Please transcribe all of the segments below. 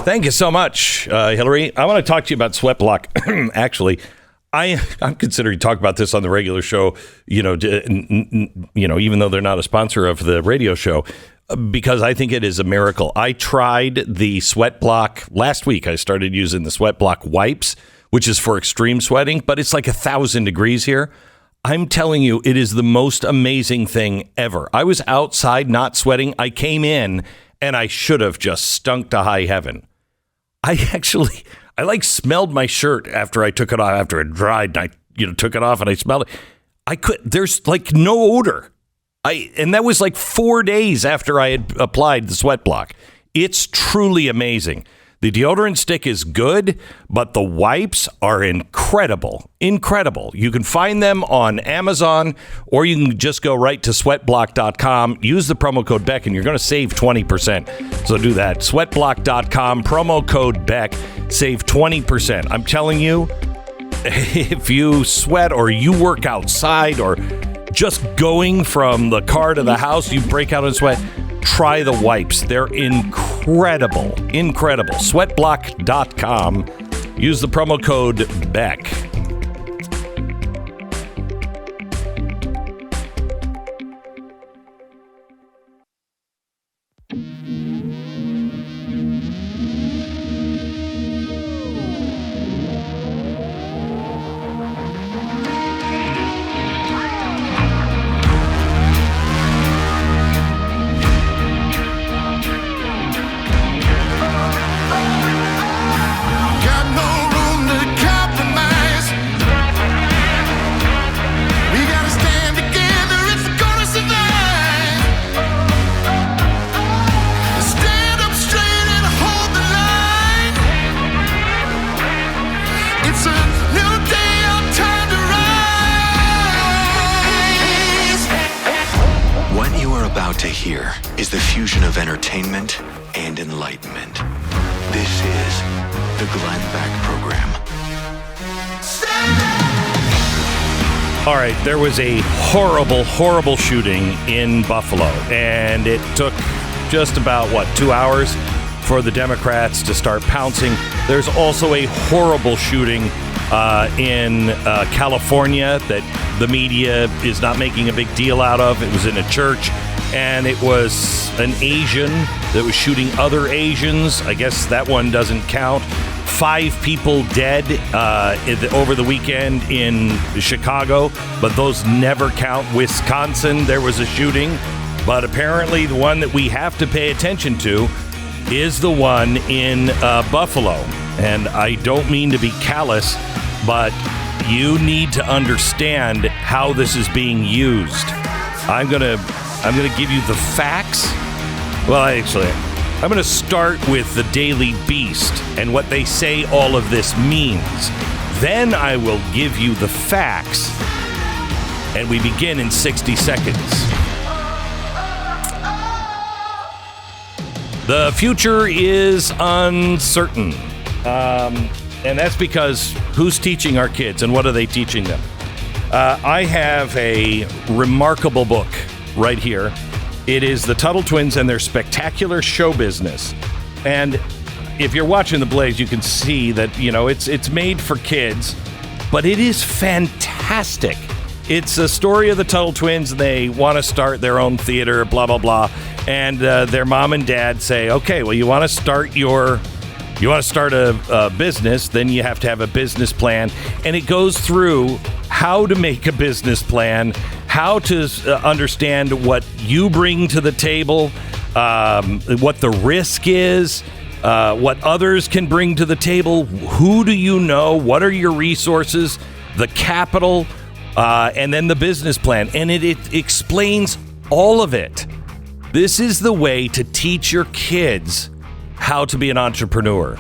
Thank you so much, Hillary. I want to talk to you about Sweat Block. Actually, I'm considering talking about this on the regular show, even though they're not a sponsor of the radio show, because I think it is a miracle. I tried the Sweat Block last week. I started using the Sweat Block wipes, which is for extreme sweating, but it's like 1,000 degrees here. I'm telling you, it is the most amazing thing ever. I was outside not sweating. I came in and I should have just stunk to high heaven. I smelled my shirt after I took it off, after it dried, and I took it off and I smelled it. There's like no odor. And that was like 4 days after I had applied the Sweat Block. It's truly amazing. The deodorant stick is good, but the wipes are incredible. Incredible. You can find them on Amazon, or you can just go right to sweatblock.com. Use the promo code Beck, and you're going to save 20%. So do that. Sweatblock.com, promo code Beck, save 20%. I'm telling you, if you sweat or you work outside or just going from the car to the house, you break out in sweat, try the wipes. They're incredible. Incredible. Sweatblock.com. Use the promo code Beck. There was a horrible shooting in Buffalo, and it took just about, 2 hours for the Democrats to start pouncing. There's also a horrible shooting in California that the media is not making a big deal out of. It was in a church, and it was an Asian that was shooting other Asians. I guess that one doesn't count. 5 people dead over the weekend in Chicago, but those never count. Wisconsin, there was a shooting, but apparently the one that we have to pay attention to is the one in Buffalo. And I don't mean to be callous, but you need to understand how this is being used. I'm gonna give you the facts. Well, actually, I'm going to start with the Daily Beast and what they say all of this means. Then I will give you the facts, and we begin in 60 seconds. The future is uncertain, and that's because who's teaching our kids, and what are they teaching them? I have a remarkable book right here. It is the Tuttle Twins and their spectacular show business. And if you're watching The Blaze, you can see that, it's made for kids, but it is fantastic. It's a story of the Tuttle Twins. They want to start their own theater, blah, blah, blah. And their mom and dad say, okay, well, you want to start a business, then you have to have a business plan. And it goes through how to make a business plan, how to understand what you bring to the table, what the risk is, what others can bring to the table, who do you know, what are your resources, the capital, and then the business plan. And it explains all of it. This is the way to teach your kids how to be an entrepreneur.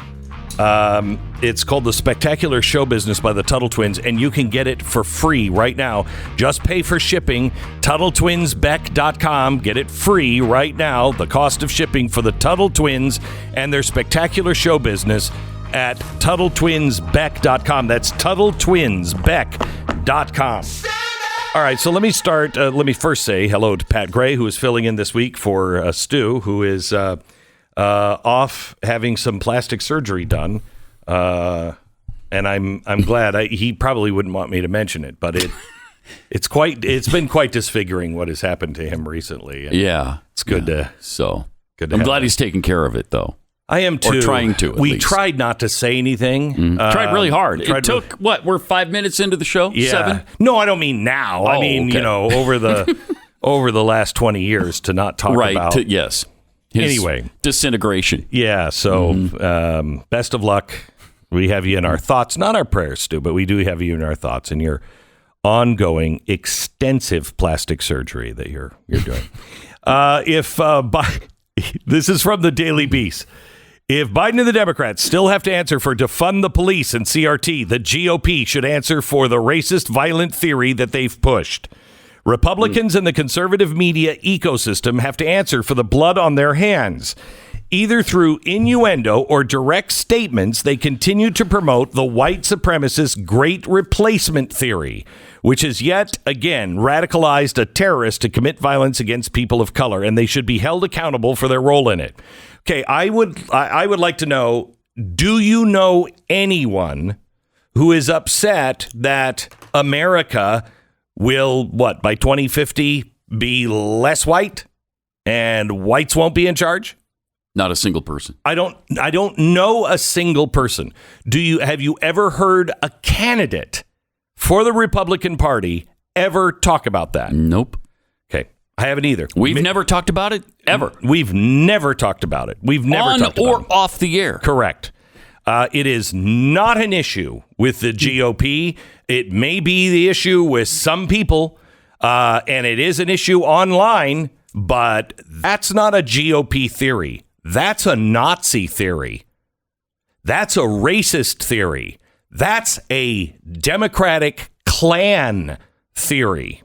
It's called The Spectacular Show Business by the Tuttle Twins, and you can get it for free right now. Just pay for shipping. TuttleTwinsBeck.com. Get it free right now. The cost of shipping for the Tuttle Twins and their Spectacular Show Business at TuttleTwinsBeck.com. That's TuttleTwinsBeck.com. All right, so let me start. Let me first say hello to Pat Gray, who is filling in this week for Stu, who is off having some plastic surgery done. And I'm glad. He probably wouldn't want me to mention it, but it's been quite disfiguring what has happened to him recently. And it's good to. So I'm glad he's taking care of it, though. I am too. Or trying to. We tried not to say anything. Tried really hard. It took what? We're 5 minutes into the show. Yeah. 7. No, I don't mean now. I mean over the last 20 years to not talk about. Yes. Anyway, disintegration. Yeah. So best of luck. We have you in our thoughts, not our prayers, Stu, but we do have you in our thoughts in your ongoing extensive plastic surgery that you're doing. This is from the Daily Beast. If Biden and the Democrats still have to answer for defund the police and CRT, the GOP should answer for the racist, violent theory that they've pushed. Republicans and the conservative media ecosystem have to answer for the blood on their hands. Either through innuendo or direct statements, they continue to promote the white supremacist great replacement theory, which has yet again radicalized a terrorist to commit violence against people of color, and they should be held accountable for their role in it. Okay, I would like to know, do you know anyone who is upset that America will, by 2050 be less white and whites won't be in charge? Not a single person. I don't know a single person. Have you ever heard a candidate for the Republican Party ever talk about that? Nope. Okay. I haven't either. We've never talked about it ever. We've never talked about it. We've never talked about it. On or off the air. Correct. It is not an issue with the GOP. It may be the issue with some people, and it is an issue online, but that's not a GOP theory. That's a Nazi theory. That's a racist theory. That's a Democratic Klan theory.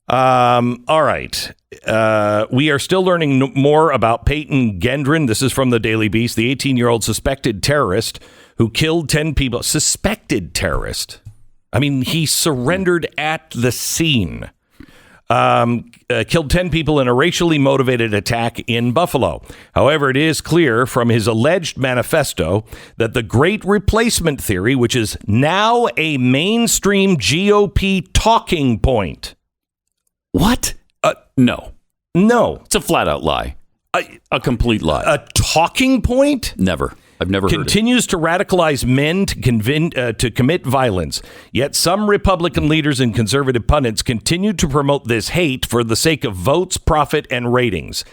All right. We are still learning more about Peyton Gendron. This is from the Daily Beast, the 18-year-old suspected terrorist who killed 10 people. Suspected terrorist. I mean, he surrendered at the scene. Killed 10 people in a racially motivated attack in Buffalo. However, it is clear from his alleged manifesto that the Great Replacement theory, which is now a mainstream GOP talking point. What? No. It's a flat out lie. A complete lie. A talking point? Never. I've never heard it. Continues to radicalize men to commit violence. Yet some Republican leaders and conservative pundits continue to promote this hate for the sake of votes, profit, and ratings.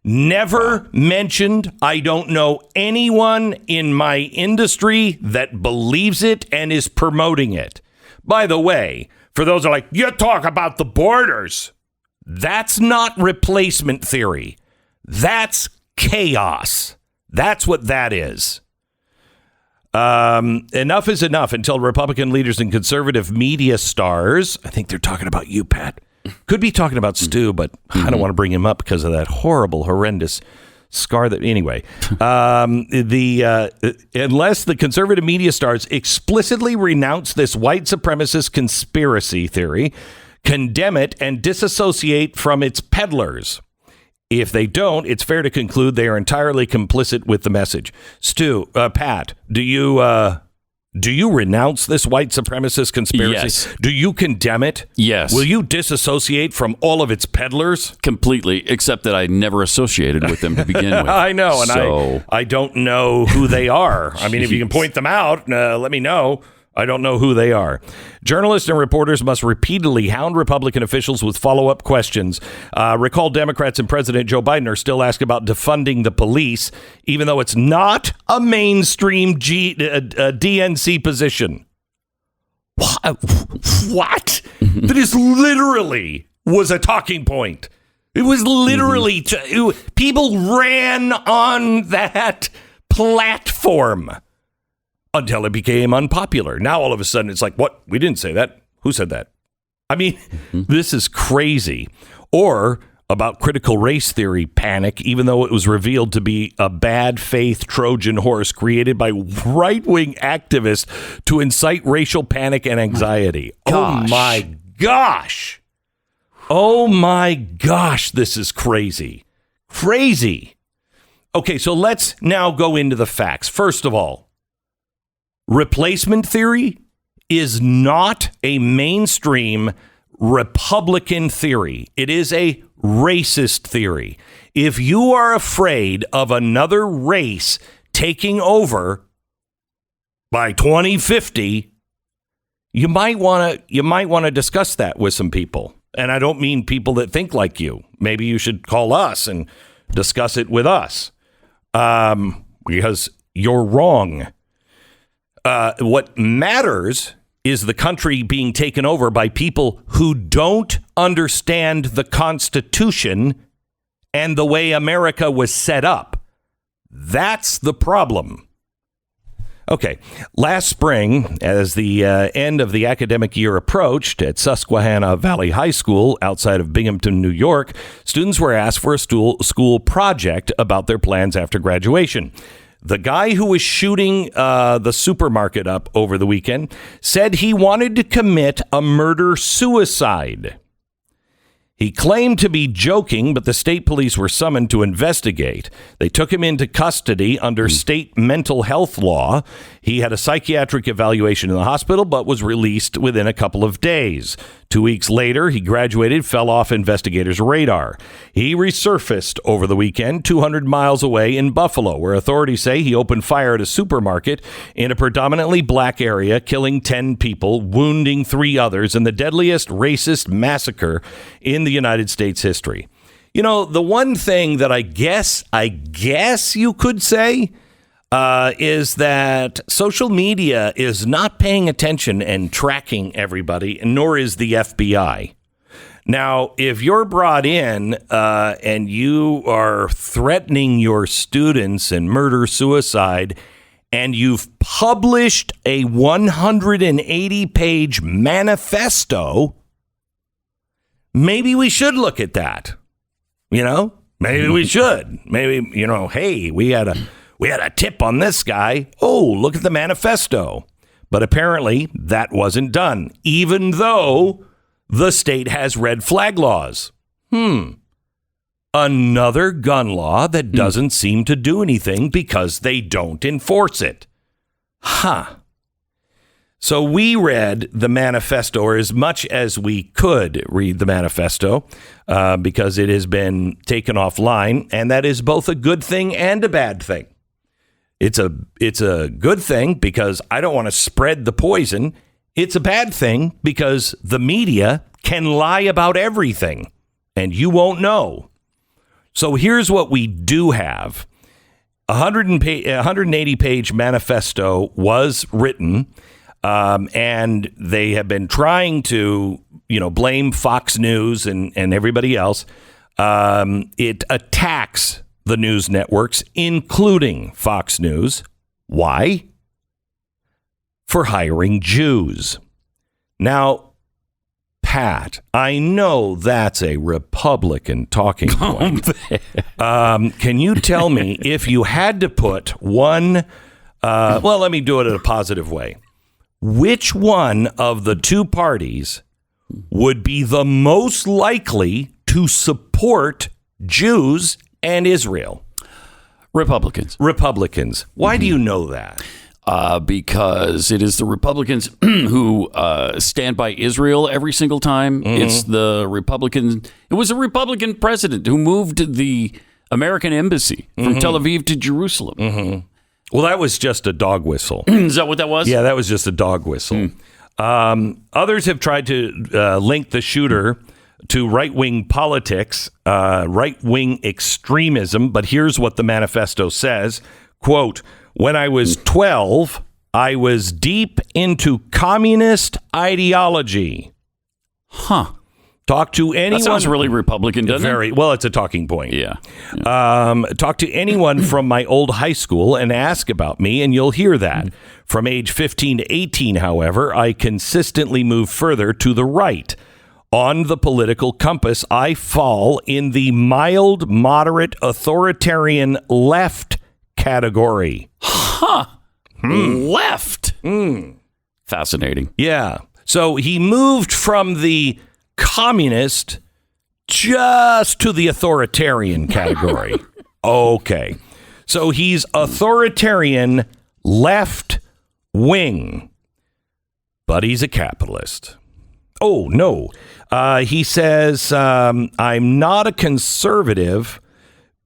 Never mentioned. I don't know anyone in my industry that believes it and is promoting it. By the way, for those who are like, you talk about the borders. That's not replacement theory. That's chaos. That's what that is. Enough is enough until Republican leaders and conservative media stars, I think they're talking about you, Pat, could be talking about Stu, but I don't want to bring him up because of that horrible, horrendous scar that, anyway, unless the conservative media stars explicitly renounce this white supremacist conspiracy theory, condemn it, and disassociate from its peddlers. If they don't, it's fair to conclude they are entirely complicit with the message. Stu, Pat, do you renounce this white supremacist conspiracy? Yes. Do you condemn it? Yes. Will you disassociate from all of its peddlers? Completely, except that I never associated with them to begin with. I know, and I don't know who they are. I mean, if you can point them out, let me know. I don't know who they are. Journalists and reporters must repeatedly hound Republican officials with follow-up questions. Recall Democrats and President Joe Biden are still asked about defunding the police, even though it's not a mainstream DNC position. What? That is literally was a talking point. It was literally people ran on that platform. Until it became unpopular. Now, all of a sudden, it's like, what? We didn't say that. Who said that? I mean, this is crazy. Or about critical race theory panic, even though it was revealed to be a bad faith Trojan horse created by right-wing activists to incite racial panic and anxiety. Oh, my gosh. Oh, my gosh. This is crazy. Crazy. Okay, so let's now go into the facts. First of all, replacement theory is not a mainstream Republican theory. It is a racist theory. If you are afraid of another race taking over by 2050, you might want to discuss that with some people. And I don't mean people that think like you. Maybe you should call us and discuss it with us. Because you're wrong. What matters is the country being taken over by people who don't understand the Constitution and the way America was set up. That's the problem. Okay, last spring, as the end of the academic year approached at Susquehanna Valley High School outside of Binghamton, New York, students were asked for a school project about their plans after graduation. The guy who was shooting the supermarket up over the weekend said he wanted to commit a murder-suicide. He claimed to be joking, but the state police were summoned to investigate. They took him into custody under state mental health law. He had a psychiatric evaluation in the hospital, but was released within a couple of days. 2 weeks later, he graduated, fell off investigators' radar. He resurfaced over the weekend 200 miles away in Buffalo, where authorities say he opened fire at a supermarket in a predominantly black area, killing 10 people, wounding 3 others in the deadliest racist massacre in the United States history. You know, the one thing that I guess you could say is that social media is not paying attention and tracking everybody, nor is the FBI. Now, if you're brought in and you are threatening your students and murder-suicide, and you've published a 180-page manifesto, maybe we should look at that. You know, maybe we should. Maybe, you know, hey, we had a tip on this guy. Oh, look at the manifesto. But apparently that wasn't done, even though the state has red flag laws. Another gun law that doesn't seem to do anything because they don't enforce it. So we read the manifesto, or as much as we could read the manifesto, because it has been taken offline, and that is both a good thing and a bad thing. It's a good thing because I don't want to spread the poison. It's a bad thing because the media can lie about everything, and you won't know. So here's what we do have. A 180-page manifesto was written, and they have been trying to, blame Fox News and everybody else. It attacks the news networks, including Fox News. Why? For hiring Jews. Now, Pat, I know that's a Republican talking point. Can you tell me if you had to put one, let me do it in a positive way. Which one of the two parties would be the most likely to support Jews and Israel? Republicans. Why do you know that? Because it is the Republicans who stand by Israel every single time. It's the Republican. It was a Republican president who moved the American embassy from Tel Aviv to Jerusalem. Well, that was just a dog whistle. Is that what that was? Yeah, that was just a dog whistle. Others have tried to link the shooter to right-wing politics, right-wing extremism. But here's what the manifesto says. Quote, when I was 12, I was deep into communist ideology. Talk to anyone. That sounds really Republican, doesn't it? Well, it's a talking point. Yeah. Talk to anyone from my old high school and ask about me, and you'll hear that. From age 15 to 18, however, I consistently move further to the right. On the political compass, I fall in the mild, moderate, authoritarian left category. Left. Fascinating. Yeah. So he moved from the communist just to the authoritarian category. Okay. So he's authoritarian, left wing, but he's a capitalist. Oh, no. He says, I'm not a conservative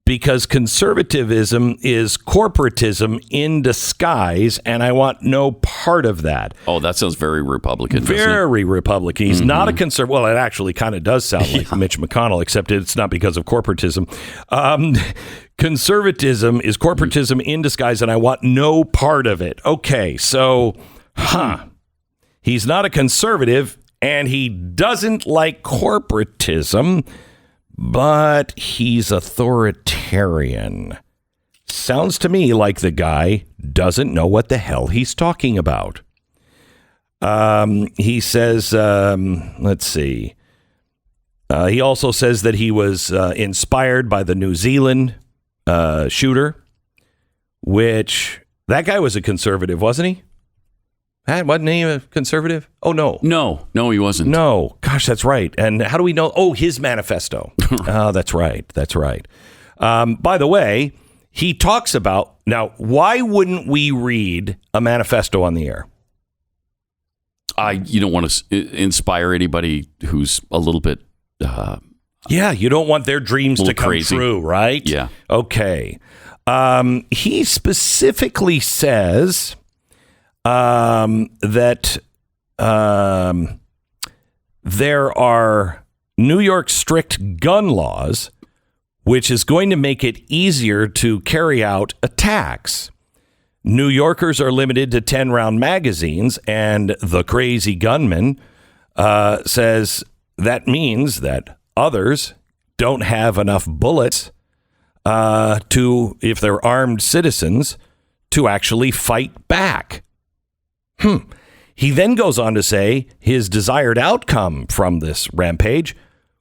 because conservatism is corporatism in disguise, and I want no part of that. Oh, that sounds very Republican. Very Republican. He's not a conservative. Well, it actually kind of does sound like Mitch McConnell, except it's not because of corporatism. Conservatism is corporatism in disguise, and I want no part of it. Okay, so, he's not a conservative, and he doesn't like corporatism, but he's authoritarian. Sounds to me like the guy doesn't know what the hell he's talking about. He says, let's see. He also says that he was inspired by the New Zealand shooter, which that guy was a conservative, wasn't he? Wasn't he a conservative? Oh, no. No, he wasn't. No. Gosh, that's right. And how do we know? Oh, his manifesto. Oh, that's right. That's right. By the way, he talks about, now, why wouldn't we read a manifesto on the air? You don't want to inspire anybody who's a little bit... yeah, you don't want their dreams to come true, right? Yeah. Okay. He specifically says... that there are New York strict gun laws, which is going to make it easier to carry out attacks. New Yorkers are limited to 10-round magazines, and the crazy gunman says that means that others don't have enough bullets to, if they're armed citizens, to actually fight back. He then goes on to say his desired outcome from this rampage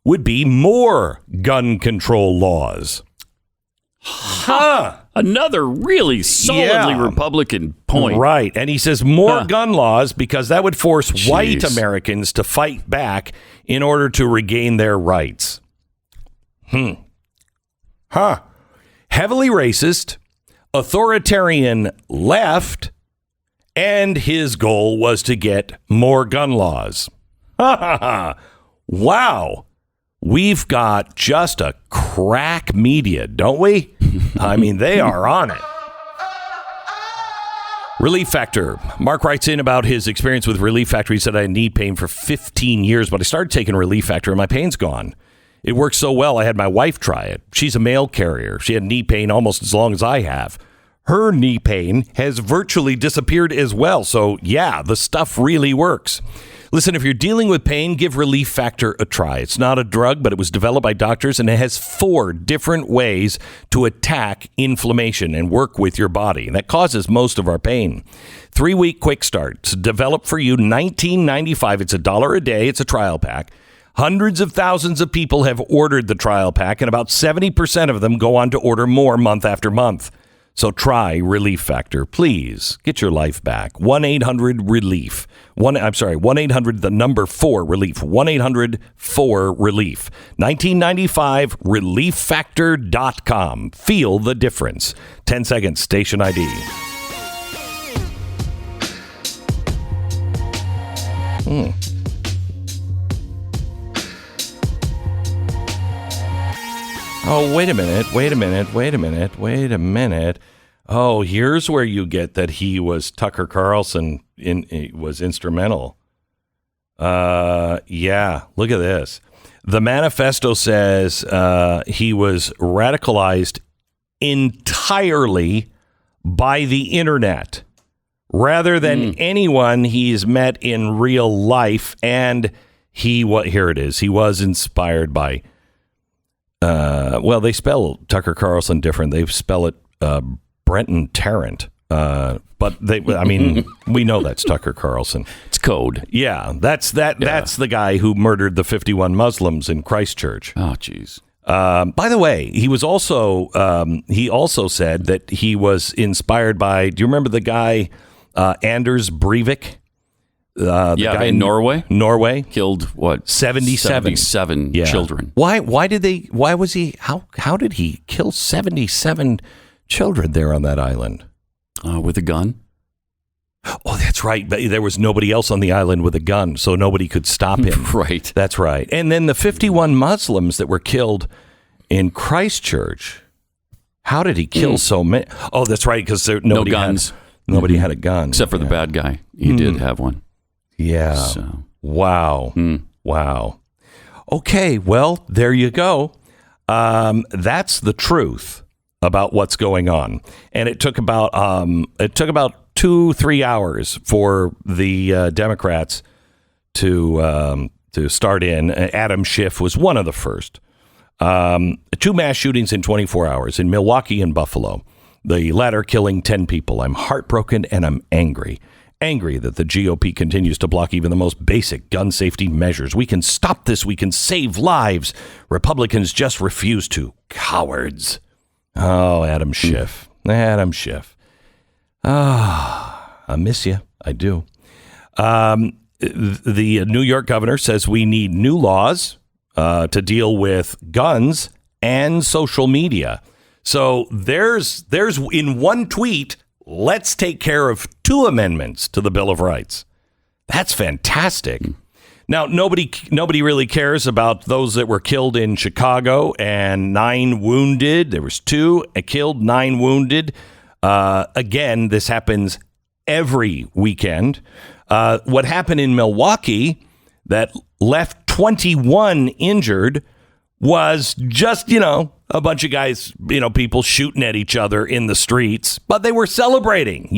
would be more gun control laws. Another really solidly Republican point. Right. And he says more gun laws because that would force white Americans to fight back in order to regain their rights. Heavily racist, authoritarian left, and his goal was to get more gun laws. Wow. We've got just a crack media, don't we? I mean, they are on it. Relief Factor. Mark writes in about his experience with Relief Factor. He said, I had knee pain for 15 years, but I started taking Relief Factor and my pain's gone. It works so well, I had my wife try it. She's a mail carrier. She had knee pain almost as long as I have. Her knee pain has virtually disappeared as well. So, yeah, the stuff really works. Listen, if you're dealing with pain, give Relief Factor a try. It's not a drug, but it was developed by doctors, and it has 4 different ways to attack inflammation and work with your body. And that causes most of our pain. 3-week quick start. It's developed for you, $19.95. It's $1 a day. It's a trial pack. Hundreds of thousands of people have ordered the trial pack, and about 70% of them go on to order more month after month. So try Relief Factor. Please get your life back. 1-800-RELIEF. 1-800, the number 4 relief. 1-800-4-RELIEF. $19.95, relieffactor.com. Feel the difference. 10 seconds, station ID. Oh, wait a minute. Oh, here's where you get that he was Tucker Carlson was instrumental. Yeah, look at this. The manifesto says he was radicalized entirely by the internet rather than anyone he's met in real life. And here it is. He was inspired by well, they spell Tucker Carlson different. They spell it Brenton Tarrant. But we know that's Tucker Carlson. It's code. Yeah, that's the guy who murdered the 51 Muslims in Christchurch. Oh, geez. By the way, he also said that he was inspired by, do you remember the guy Anders Breivik? The guy in Norway. Norway killed what? 77 children. How did he kill 77 children there on that island. With a gun? Oh, that's right. But there was nobody else on the island with a gun, so nobody could stop him. Right. That's right. And then the 51 Muslims that were killed in Christchurch. How did he kill so many? Oh, that's right, because nobody guns. Nobody had a gun. Except for the bad guy. He did have one. Yeah. So. Wow. Wow. Okay, well, there you go. That's the truth about what's going on. And it took about 2-3 hours for the Democrats to start in. Adam Schiff was one of the first. 2 mass shootings in 24 hours in Milwaukee and Buffalo, the latter killing 10 people. I'm heartbroken and I'm angry. Angry that the GOP continues to block even the most basic gun safety measures. We can stop this. We can save lives. Republicans just refuse to. Cowards. Oh, Adam Schiff. Adam Schiff. I miss you. I do. The New York governor says we need new laws to deal with guns and social media. So there's in one tweet, let's take care of 2 amendments to the Bill of Rights. That's fantastic. Now, nobody really cares about those that were killed in Chicago and 9 wounded. There was 2 killed, 9 wounded. Again, this happens every weekend. What happened in Milwaukee that left 21 injured was just, a bunch of guys, people shooting at each other in the streets, but they were celebrating,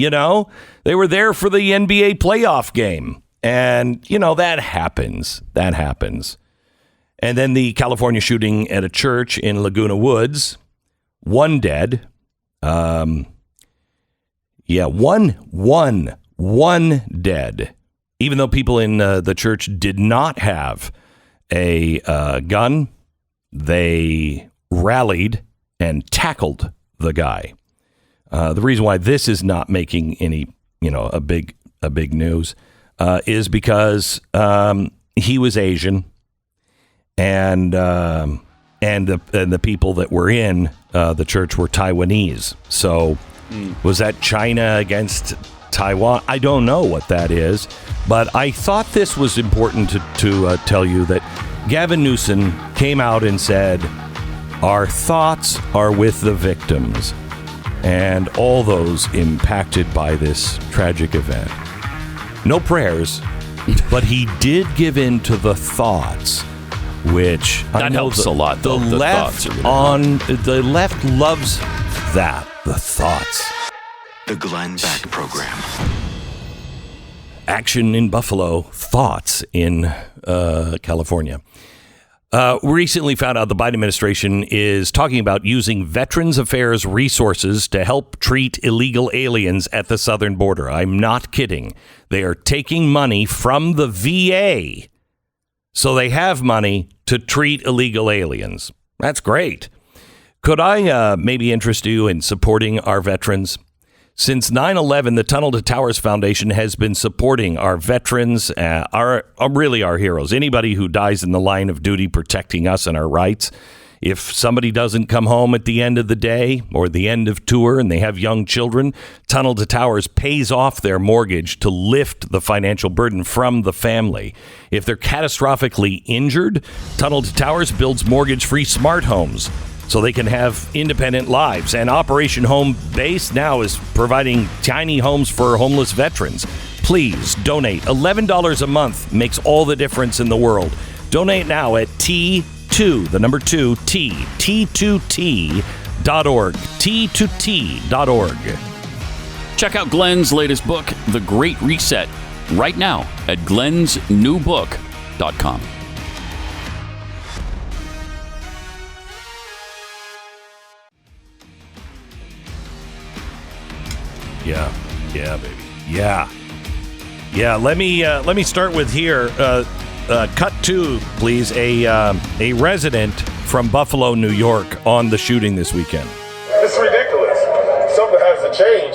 they were there for the NBA playoff game. And, that happens. And then the California shooting at a church in Laguna Woods, 1 dead. One dead. Even though people in the church did not have a gun, they rallied and tackled the guy. The reason why this is not making any, a big news is because he was Asian, and the people that were in the church were Taiwanese. So was that China against Taiwan? I don't know what that is, but I thought this was important to tell you that Gavin Newsom came out and said, our thoughts are with the victims and all those impacted by this tragic event. No prayers, but he did give in to the thoughts, which that helps a lot. The left loves that. The thoughts. The Glenn Beck Program. Action in Buffalo, thoughts in California. Recently found out the Biden administration is talking about using Veterans Affairs resources to help treat illegal aliens at the southern border. I'm not kidding. They are taking money from the VA, so they have money to treat illegal aliens. That's great. Could I maybe interest you in supporting our veterans? Since 9/11, the Tunnel to Towers Foundation has been supporting our veterans, our heroes, anybody who dies in the line of duty protecting us and our rights. If somebody doesn't come home at the end of the day or the end of tour and they have young children, Tunnel to Towers pays off their mortgage to lift the financial burden from the family. If they're catastrophically injured, Tunnel to Towers builds mortgage-free smart homes so they can have independent lives. And Operation Home Base now is providing tiny homes for homeless veterans. Please donate. $11 a month makes all the difference in the world. Donate now at T2, the number 2, T2T.org. T2T.org. Check out Glenn's latest book, The Great Reset, right now at glensnewbook.com. Yeah, baby. Yeah. Let me start with here. Cut to, please. A resident from Buffalo, New York, on the shooting this weekend. It's ridiculous. Something has to change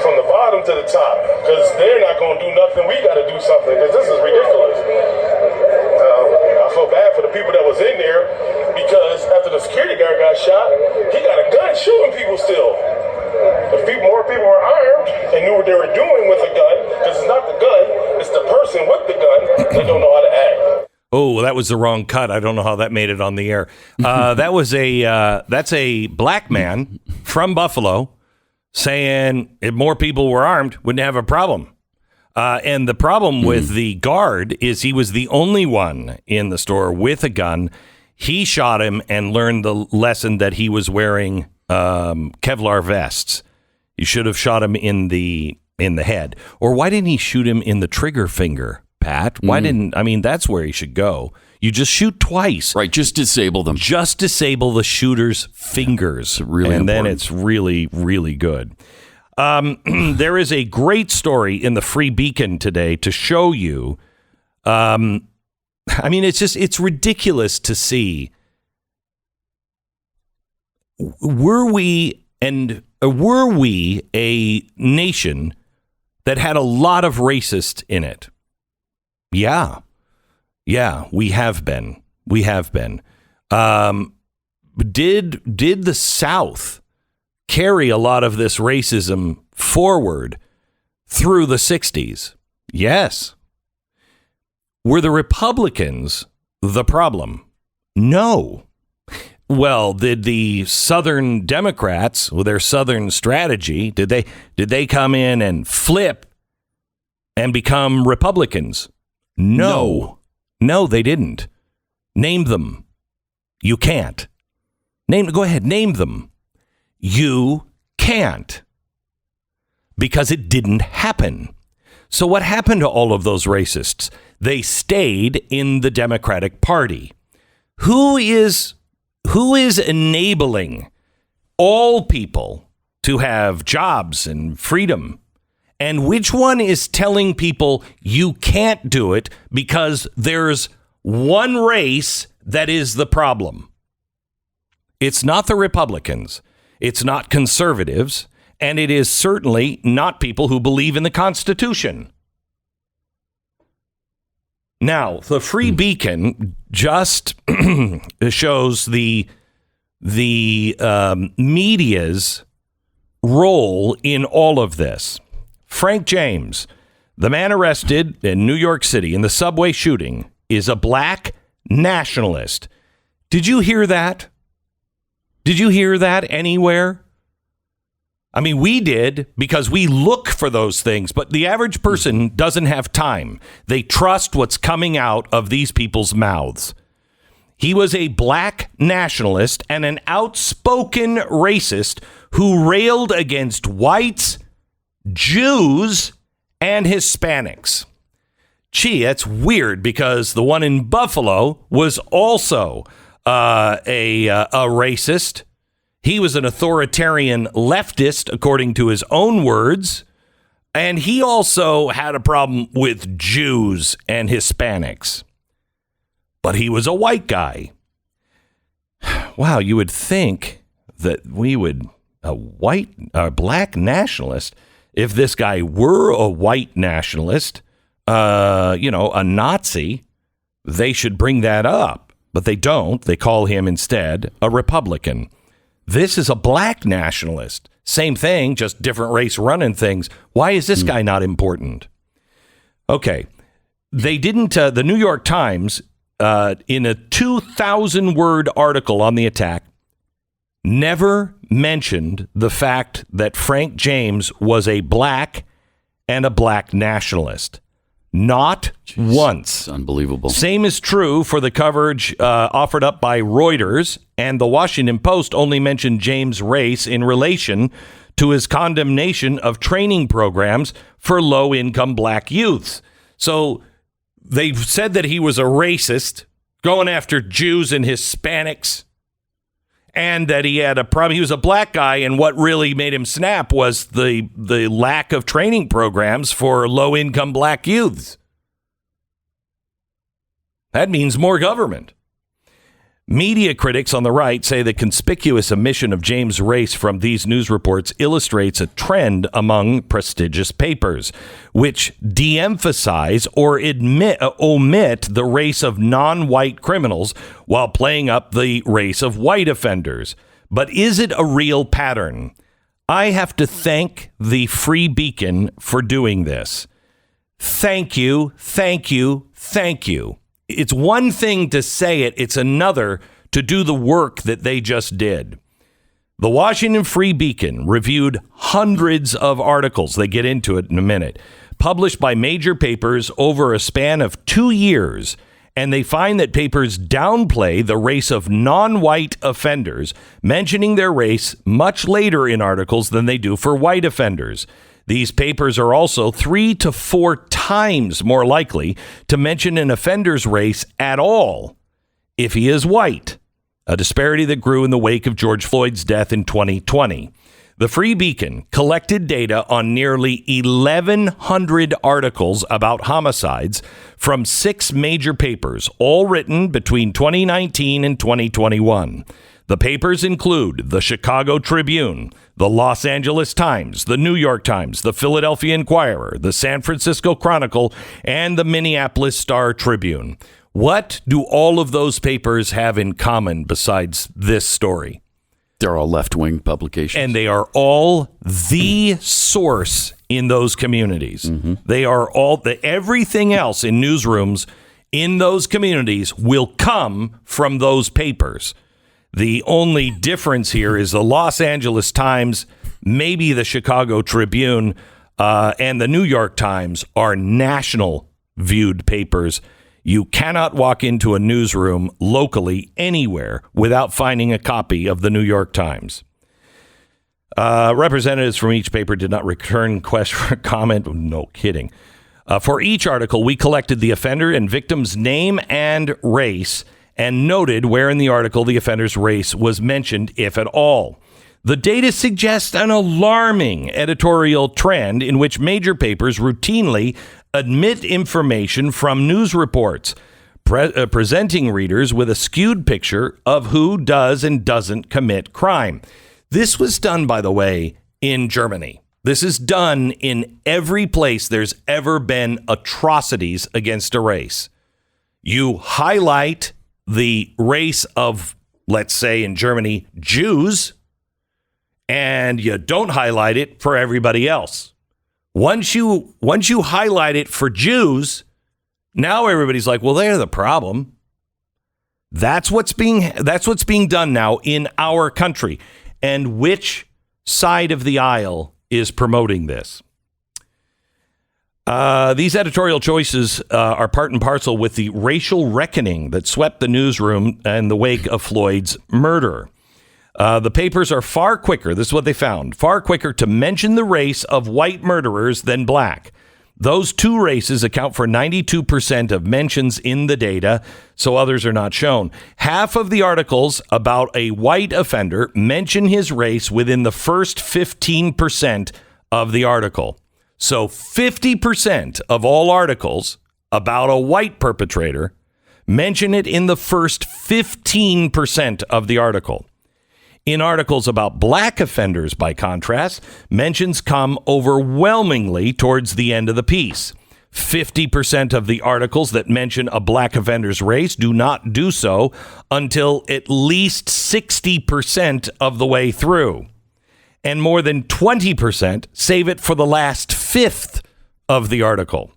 from the bottom to the top, because they're not going to do nothing. We got to do something, because this is ridiculous. I feel bad for the people that was in there, because after the security guard got shot, he got a gun shooting people still. If more people were armed and knew what they were doing with a gun, because it's not the gun, it's the person with the gun, they don't know how to act. Oh, that was the wrong cut. I don't know how that made it on the air. That's a black man from Buffalo saying if more people were armed, wouldn't have a problem. And the problem with the guard is he was the only one in the store with a gun. He shot him and learned the lesson that he was wearing Kevlar vests. You should have shot him in the head. Or why didn't he shoot him in the trigger finger, Pat? Why didn't, I mean, that's where he should go. You just shoot twice. Right, just disable them. Just disable the shooter's fingers. Really and important. then it's really, really good. There is a great story in the Free Beacon today to show you. I mean, it's ridiculous to see. Were we a nation that had a lot of racist in it? Yeah, we have been. Did the South carry a lot of this racism forward through the 60s? Yes. Were the Republicans the problem? No. Well, did the Southern Democrats, with their Southern strategy, did they come in and flip and become Republicans? No, they didn't. Name them. You can't. Go ahead, name them. You can't. Because it didn't happen. So what happened to all of those racists? They stayed in the Democratic Party. Who is enabling all people to have jobs and freedom? And which one is telling people you can't do it because there's one race that is the problem? It's not the Republicans. It's not conservatives. And it is certainly not people who believe in the Constitution. Now, the Free Beacon just shows the media's role in all of this. Frank James, the man arrested in New York City in the subway shooting, is a black nationalist. Did you hear that? Did you hear that anywhere? I mean, we did because we look for those things, but the average person doesn't have time. They trust what's coming out of these people's mouths. He was a black nationalist and an outspoken racist who railed against whites, Jews, and Hispanics. Gee, that's weird because the one in Buffalo was also a racist. He was an authoritarian leftist, according to his own words. And he also had a problem with Jews and Hispanics. But he was a white guy. Wow, you would think that a black nationalist, if this guy were a white nationalist, a Nazi, they should bring that up. But they don't. They call him instead a Republican. This is a black nationalist. Same thing, just different race running things. Why is this guy not important? Okay. They didn't, the New York Times, in a 2,000-word article on the attack, never mentioned the fact that Frank James was a black and a black nationalist. Not once. It's unbelievable. Same is true for the coverage offered up by Reuters, and the Washington Post only mentioned James' race in relation to his condemnation of training programs for low-income black youths. So they said that he was a racist, going after Jews and Hispanics, and that he had a problem. He was a black guy, and what really made him snap was the lack of training programs for low-income black youths. That means more government. Media critics on the right say the conspicuous omission of James' race from these news reports illustrates a trend among prestigious papers, which de-emphasize or omit the race of non-white criminals while playing up the race of white offenders. But is it a real pattern? I have to thank the Free Beacon for doing this. Thank you, thank you, thank you. It's one thing to say it. It's another to do the work that they just did. The Washington Free Beacon reviewed hundreds of articles, they get into it in a minute, published by major papers over a span of 2 years. And they find that papers downplay the race of non-white offenders, mentioning their race much later in articles than they do for white offenders. These papers are also 3 to 4 times more likely to mention an offender's race at all if he is white, a disparity that grew in the wake of George Floyd's death in 2020. The Free Beacon collected data on nearly 1,100 articles about homicides from 6 major papers, all written between 2019 and 2021. The papers include the Chicago Tribune, the Los Angeles Times, the New York Times, the Philadelphia Inquirer, the San Francisco Chronicle, and the Minneapolis Star-Tribune. What do all of those papers have in common besides this story? They're all left-wing publications. And they are all the source in those communities. Mm-hmm. They are all, everything else in newsrooms in those communities will come from those papers. The only difference here is the Los Angeles Times, maybe the Chicago Tribune, and the New York Times are national viewed papers. You cannot walk into a newsroom locally anywhere without finding a copy of the New York Times. Representatives from each paper did not return question comment. No kidding. For each article, we collected the offender and victim's name and race and noted where in the article the offender's race was mentioned, if at all. The data suggests an alarming editorial trend in which major papers routinely admit information from news reports, presenting readers with a skewed picture of who does and doesn't commit crime. This was done, by the way, in Germany. This is done in every place there's ever been atrocities against a race. You highlight the race of, let's say in Germany, Jews, and you don't highlight it for everybody else. Once you highlight it for Jews, now everybody's like, well, they're the problem. That's what's being done now in our country. And which side of the aisle is promoting this? These editorial choices are part and parcel with the racial reckoning that swept the newsroom in the wake of Floyd's murder. The papers are far quicker, this is what they found, far quicker to mention the race of white murderers than black. Those two races account for 92% of mentions in the data, so others are not shown. Half of the articles about a white offender mention his race within the first 15% of the article. So 50% of all articles about a white perpetrator mention it in the first 15% of the article. In articles about black offenders, by contrast, mentions come overwhelmingly towards the end of the piece. 50% of the articles that mention a black offender's race do not do so until at least 60% of the way through. And more than 20% save it for the last fifth of the article.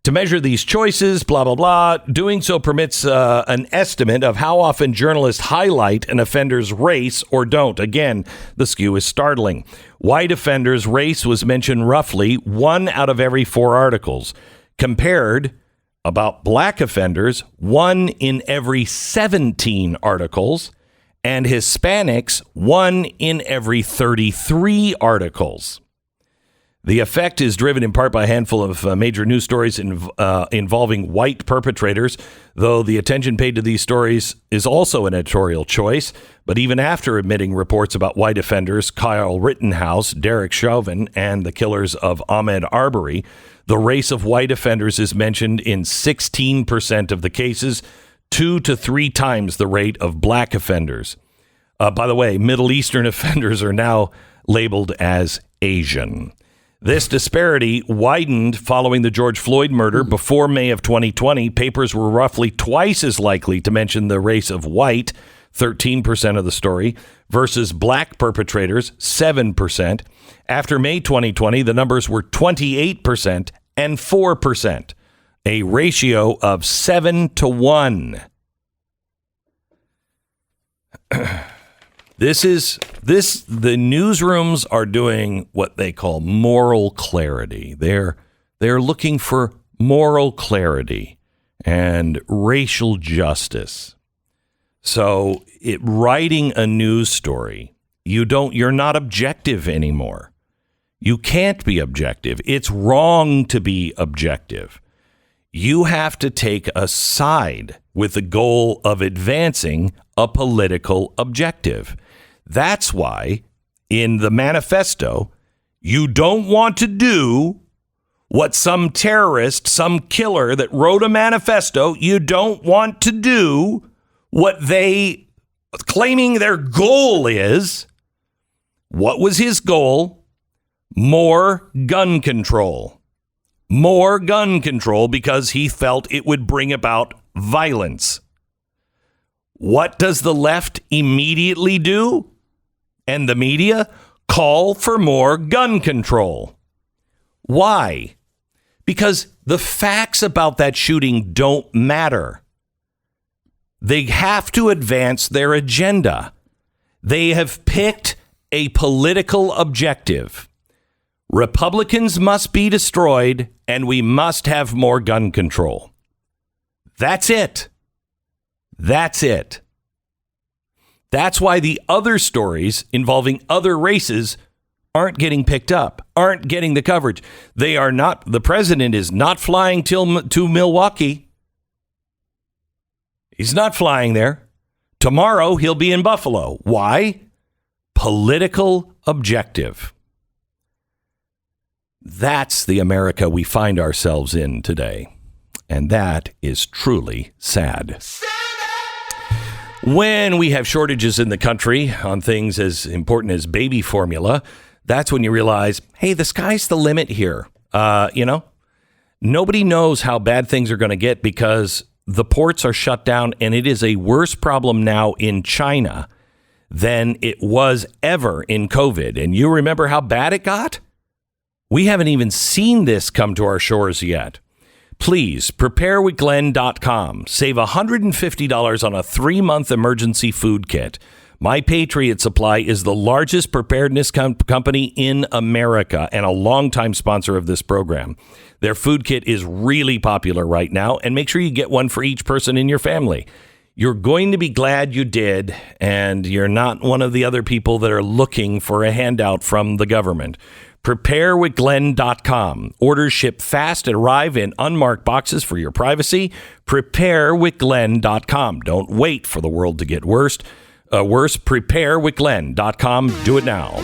To measure these choices, blah, blah, blah, doing so permits an estimate of how often journalists highlight an offender's race or don't. Again, the skew is startling. White offenders' race was mentioned roughly 1 out of every 4 articles. Compared, about black offenders, 1 in every 17 articles. And Hispanics, 1 in every 33 articles. The effect is driven in part by a handful of major news stories involving white perpetrators, though the attention paid to these stories is also an editorial choice. But even after admitting reports about white offenders, Kyle Rittenhouse, Derek Chauvin, and the killers of Ahmaud Arbery, the race of white offenders is mentioned in 16% of the cases, 2 to 3 times the rate of black offenders. By the way, Middle Eastern offenders are now labeled as Asian. This disparity widened following the George Floyd murder. Before May of 2020, papers were roughly twice as likely to mention the race of white, 13% of the story, versus black perpetrators, 7%. After May 2020, the numbers were 28% and 4%, a ratio of 7 to 1. The newsrooms are doing what they call moral clarity. They're looking for moral clarity and racial justice. So writing a news story, you're not objective anymore. You can't be objective. It's wrong to be objective. You have to take a side with the goal of advancing a political objective. That's why in the manifesto, you don't want to do what some terrorist, some killer that wrote a manifesto, you don't want to do what they claiming their goal is. What was his goal? More gun control. More gun control because he felt it would bring about violence. What does the left immediately do? And the media call for more gun control. Why? Because the facts about that shooting don't matter. They have to advance their agenda. They have picked a political objective. Republicans must be destroyed, and we must have more gun control. That's it. That's it. That's why the other stories involving other races aren't getting picked up, aren't getting the coverage. They are not. The president is not flying to Milwaukee. He's not flying there. Tomorrow, he'll be in Buffalo. Why? Political objective. That's the America we find ourselves in today. And that is truly sad. When we have shortages in the country on things as important as baby formula, that's when you realize, hey, the sky's the limit here. Nobody knows how bad things are going to get because the ports are shut down, and it is a worse problem now in China than it was ever in COVID. And you remember how bad it got? We haven't even seen this come to our shores yet. Please, preparewithglenn.com. Save $150 on a 3-month emergency food kit. My Patriot Supply is the largest preparedness company in America and a longtime sponsor of this program. Their food kit is really popular right now, and make sure you get one for each person in your family. You're going to be glad you did, and you're not one of the other people that are looking for a handout from the government. Preparewithglenn.com. Orders ship fast and arrive in unmarked boxes for your privacy. Preparewithglenn.com. Don't wait for the world to get worse. Preparewithglenn.com. Do it now.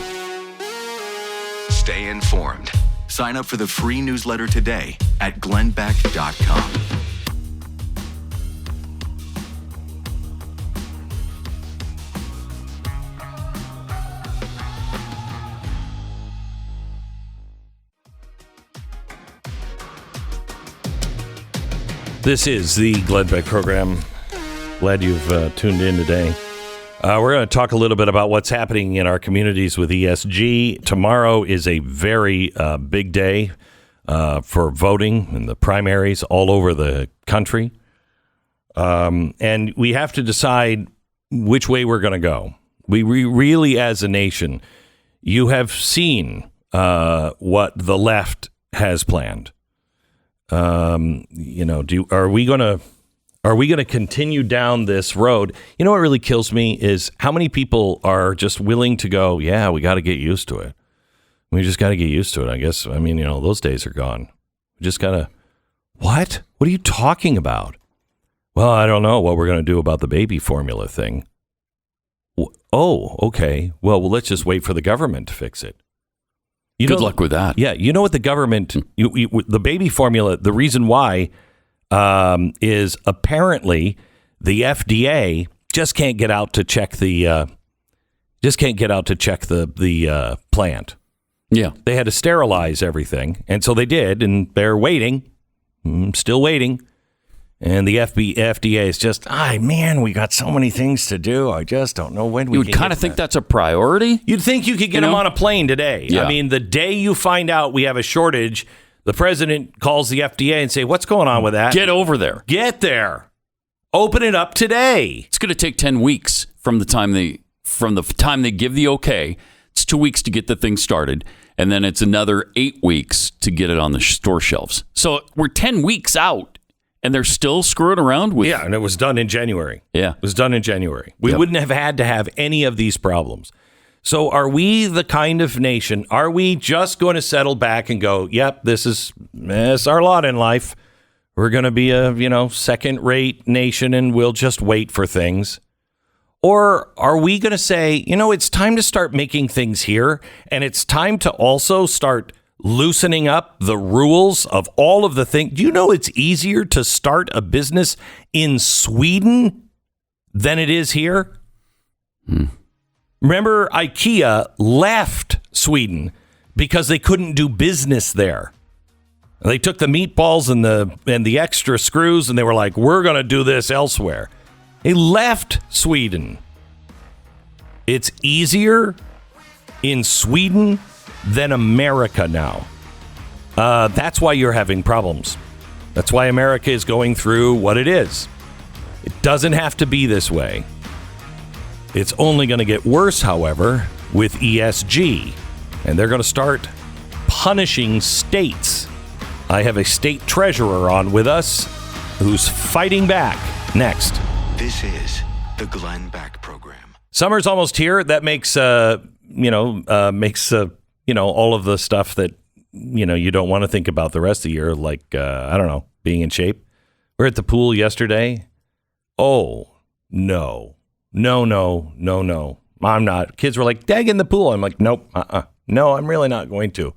Stay informed. Sign up for the free newsletter today at glennbeck.com. This is the Glenn Beck program. Glad you've tuned in today. We're going to talk a little bit about what's happening in our communities with ESG. Tomorrow is a very big day for voting in the primaries all over the country. And we have to decide which way we're going to go. We really, as a nation, you have seen what the left has planned. Are we going to continue down this road? You know what really kills me is how many people are just willing to go, yeah, we got to get used to it. We just got to get used to it. I guess, those days are gone. We just got to, what? What are you talking about? Well, I don't know what we're going to do about the baby formula thing. Oh, okay. Well, let's just wait for the government to fix it. Good luck with that. Yeah. You know what the government, the baby formula, the reason why is apparently the FDA just can't get out to check the plant. Yeah. They had to sterilize everything, and so they did, and they're waiting, still waiting. And the FDA is just, man, we got so many things to do. I just don't know when we You would kind of think that's a priority. You'd think you could get them on a plane today. Yeah. I mean, the day you find out we have a shortage, the president calls the FDA and say, what's going on with that? Get over there. Get there. Open it up today. It's going to take 10 weeks from the time they give the okay. It's 2 weeks to get the thing started, and then it's another 8 weeks to get it on the store shelves. So we're 10 weeks out. And they're still screwing around with... Yeah, and it was done in January. Yeah. It was done in January. We wouldn't have had to have any of these problems. So are we the kind of nation, are we just going to settle back and go, yep, this is our lot in life. We're going to be a, second-rate nation and we'll just wait for things? Or are we going to say, it's time to start making things here, and it's time to also start loosening up the rules of all of the things? Do you know it's easier to start a business in Sweden than it is here? Remember, IKEA left Sweden because they couldn't do business there. They took the meatballs and the extra screws, and they were like, we're going to do this elsewhere. They left Sweden. It's easier in Sweden than America now. That's why you're having problems. That's why America is going through what it is. It doesn't have to be this way. It's only going to get worse, however, with ESG. And they're going to start punishing states. I have a state treasurer on with us who's fighting back. Next. This is the Glenn Beck Program. Summer's almost here. That makes all of the stuff that, you don't want to think about the rest of the year, like, I don't know, being in shape. We're at the pool yesterday. Oh, no. I'm not. Kids were like, dag in the pool. I'm like, nope, no, I'm really not going to.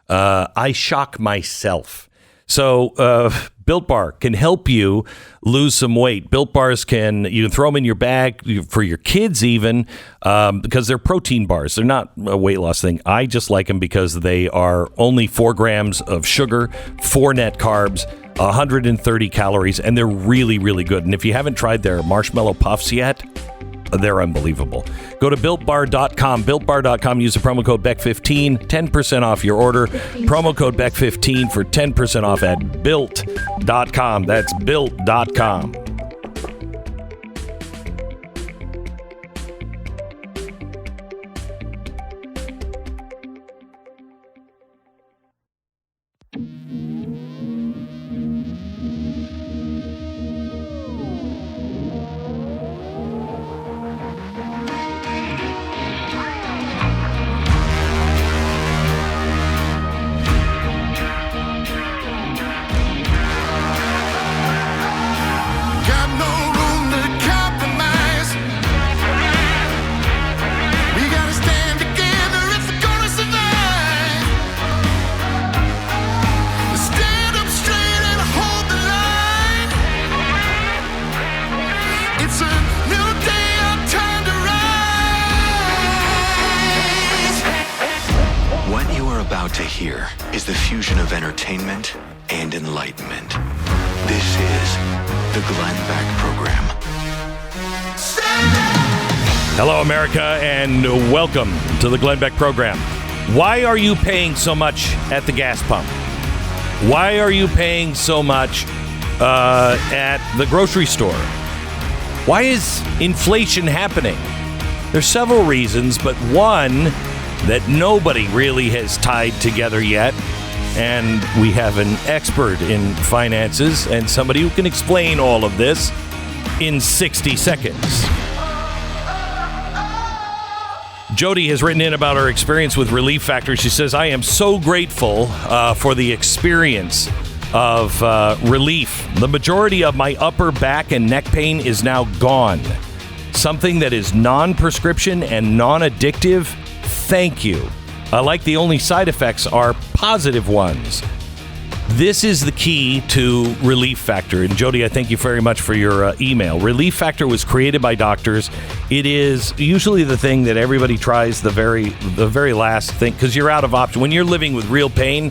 I shock myself. So Built Bar can help you lose some weight. Built Bars you can throw them in your bag for your kids even, because they're protein bars. They're not a weight loss thing. I just like them because they are only 4 grams of sugar, 4 net carbs, 130 calories, and they're really, really good. And if you haven't tried their marshmallow puffs yet, they're unbelievable. Go to BuiltBar.com. BuiltBar.com. Use the promo code BECK15. 10% off your order. Promo code BECK15 for 10% off at Built.com. That's Built.com. To hear is the fusion of entertainment and enlightenment. This is the Glenn Beck Program. Hello, America, and welcome to the Glenn Beck Program. Why are you paying so much at the gas pump? Why are you paying so much at the grocery store? Why is inflation happening? There's several reasons, but one that nobody really has tied together yet. And we have an expert in finances and somebody who can explain all of this in 60 seconds. Jody has written in about her experience with Relief Factor. She says, I am so grateful for the experience of relief. The majority of my upper back and neck pain is now gone. Something that is non-prescription and non-addictive. Thank you. I like the only side effects are positive ones. This is the key to Relief Factor. And Jody, I thank you very much for your email. Relief Factor was created by doctors. It is usually the thing that everybody tries the very last thing, because you're out of option. When you're living with real pain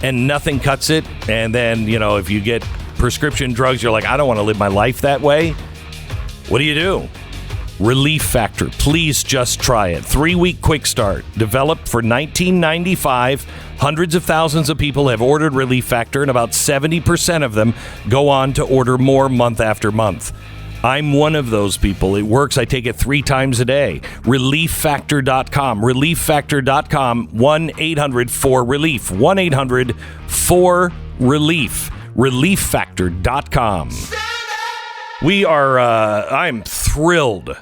and nothing cuts it, and then, if you get prescription drugs, you're like, I don't want to live my life that way. What do? Relief Factor. Please just try it. 3-week quick start. Developed for $19.95. Hundreds of thousands of people have ordered Relief Factor, and about 70% of them go on to order more month after month. I'm one of those people. It works. I take it 3 times a day. ReliefFactor.com. ReliefFactor.com. 1-800-4-RELIEF. 1-800-4-RELIEF. ReliefFactor.com. I'm thrilled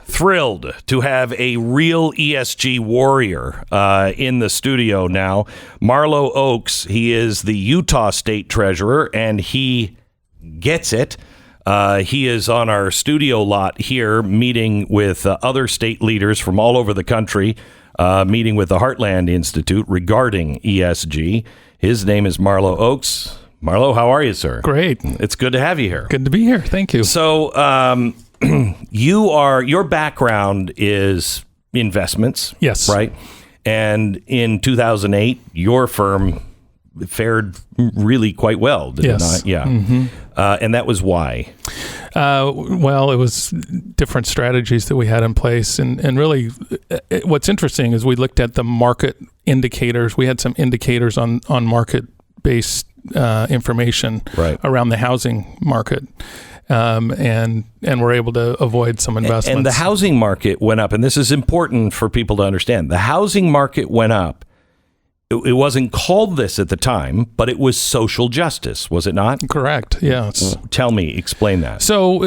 to have a real ESG warrior in the studio now. Marlo Oaks, he is the Utah State Treasurer, and he gets it. He is on our studio lot here, meeting with other state leaders from all over the country, meeting with the Heartland Institute regarding ESG. His name is Marlo Oaks. Marlo, how are you, sir? Great. It's good to have you here. Good to be here. Thank you. So, your background is investments. Yes. Right? And in 2008, your firm fared really quite well, did it not? Yeah. Mm-hmm. And that was why? Well, it was different strategies that we had in place. And really, what's interesting is we looked at the market indicators. We had some indicators on market-based information around the housing market, and we're able to avoid some investments. And the housing market went up, and this is important for people to understand. The housing market went up. It wasn't called this at the time, but it was social justice, was it not? Correct. Yes. Tell me, explain that. So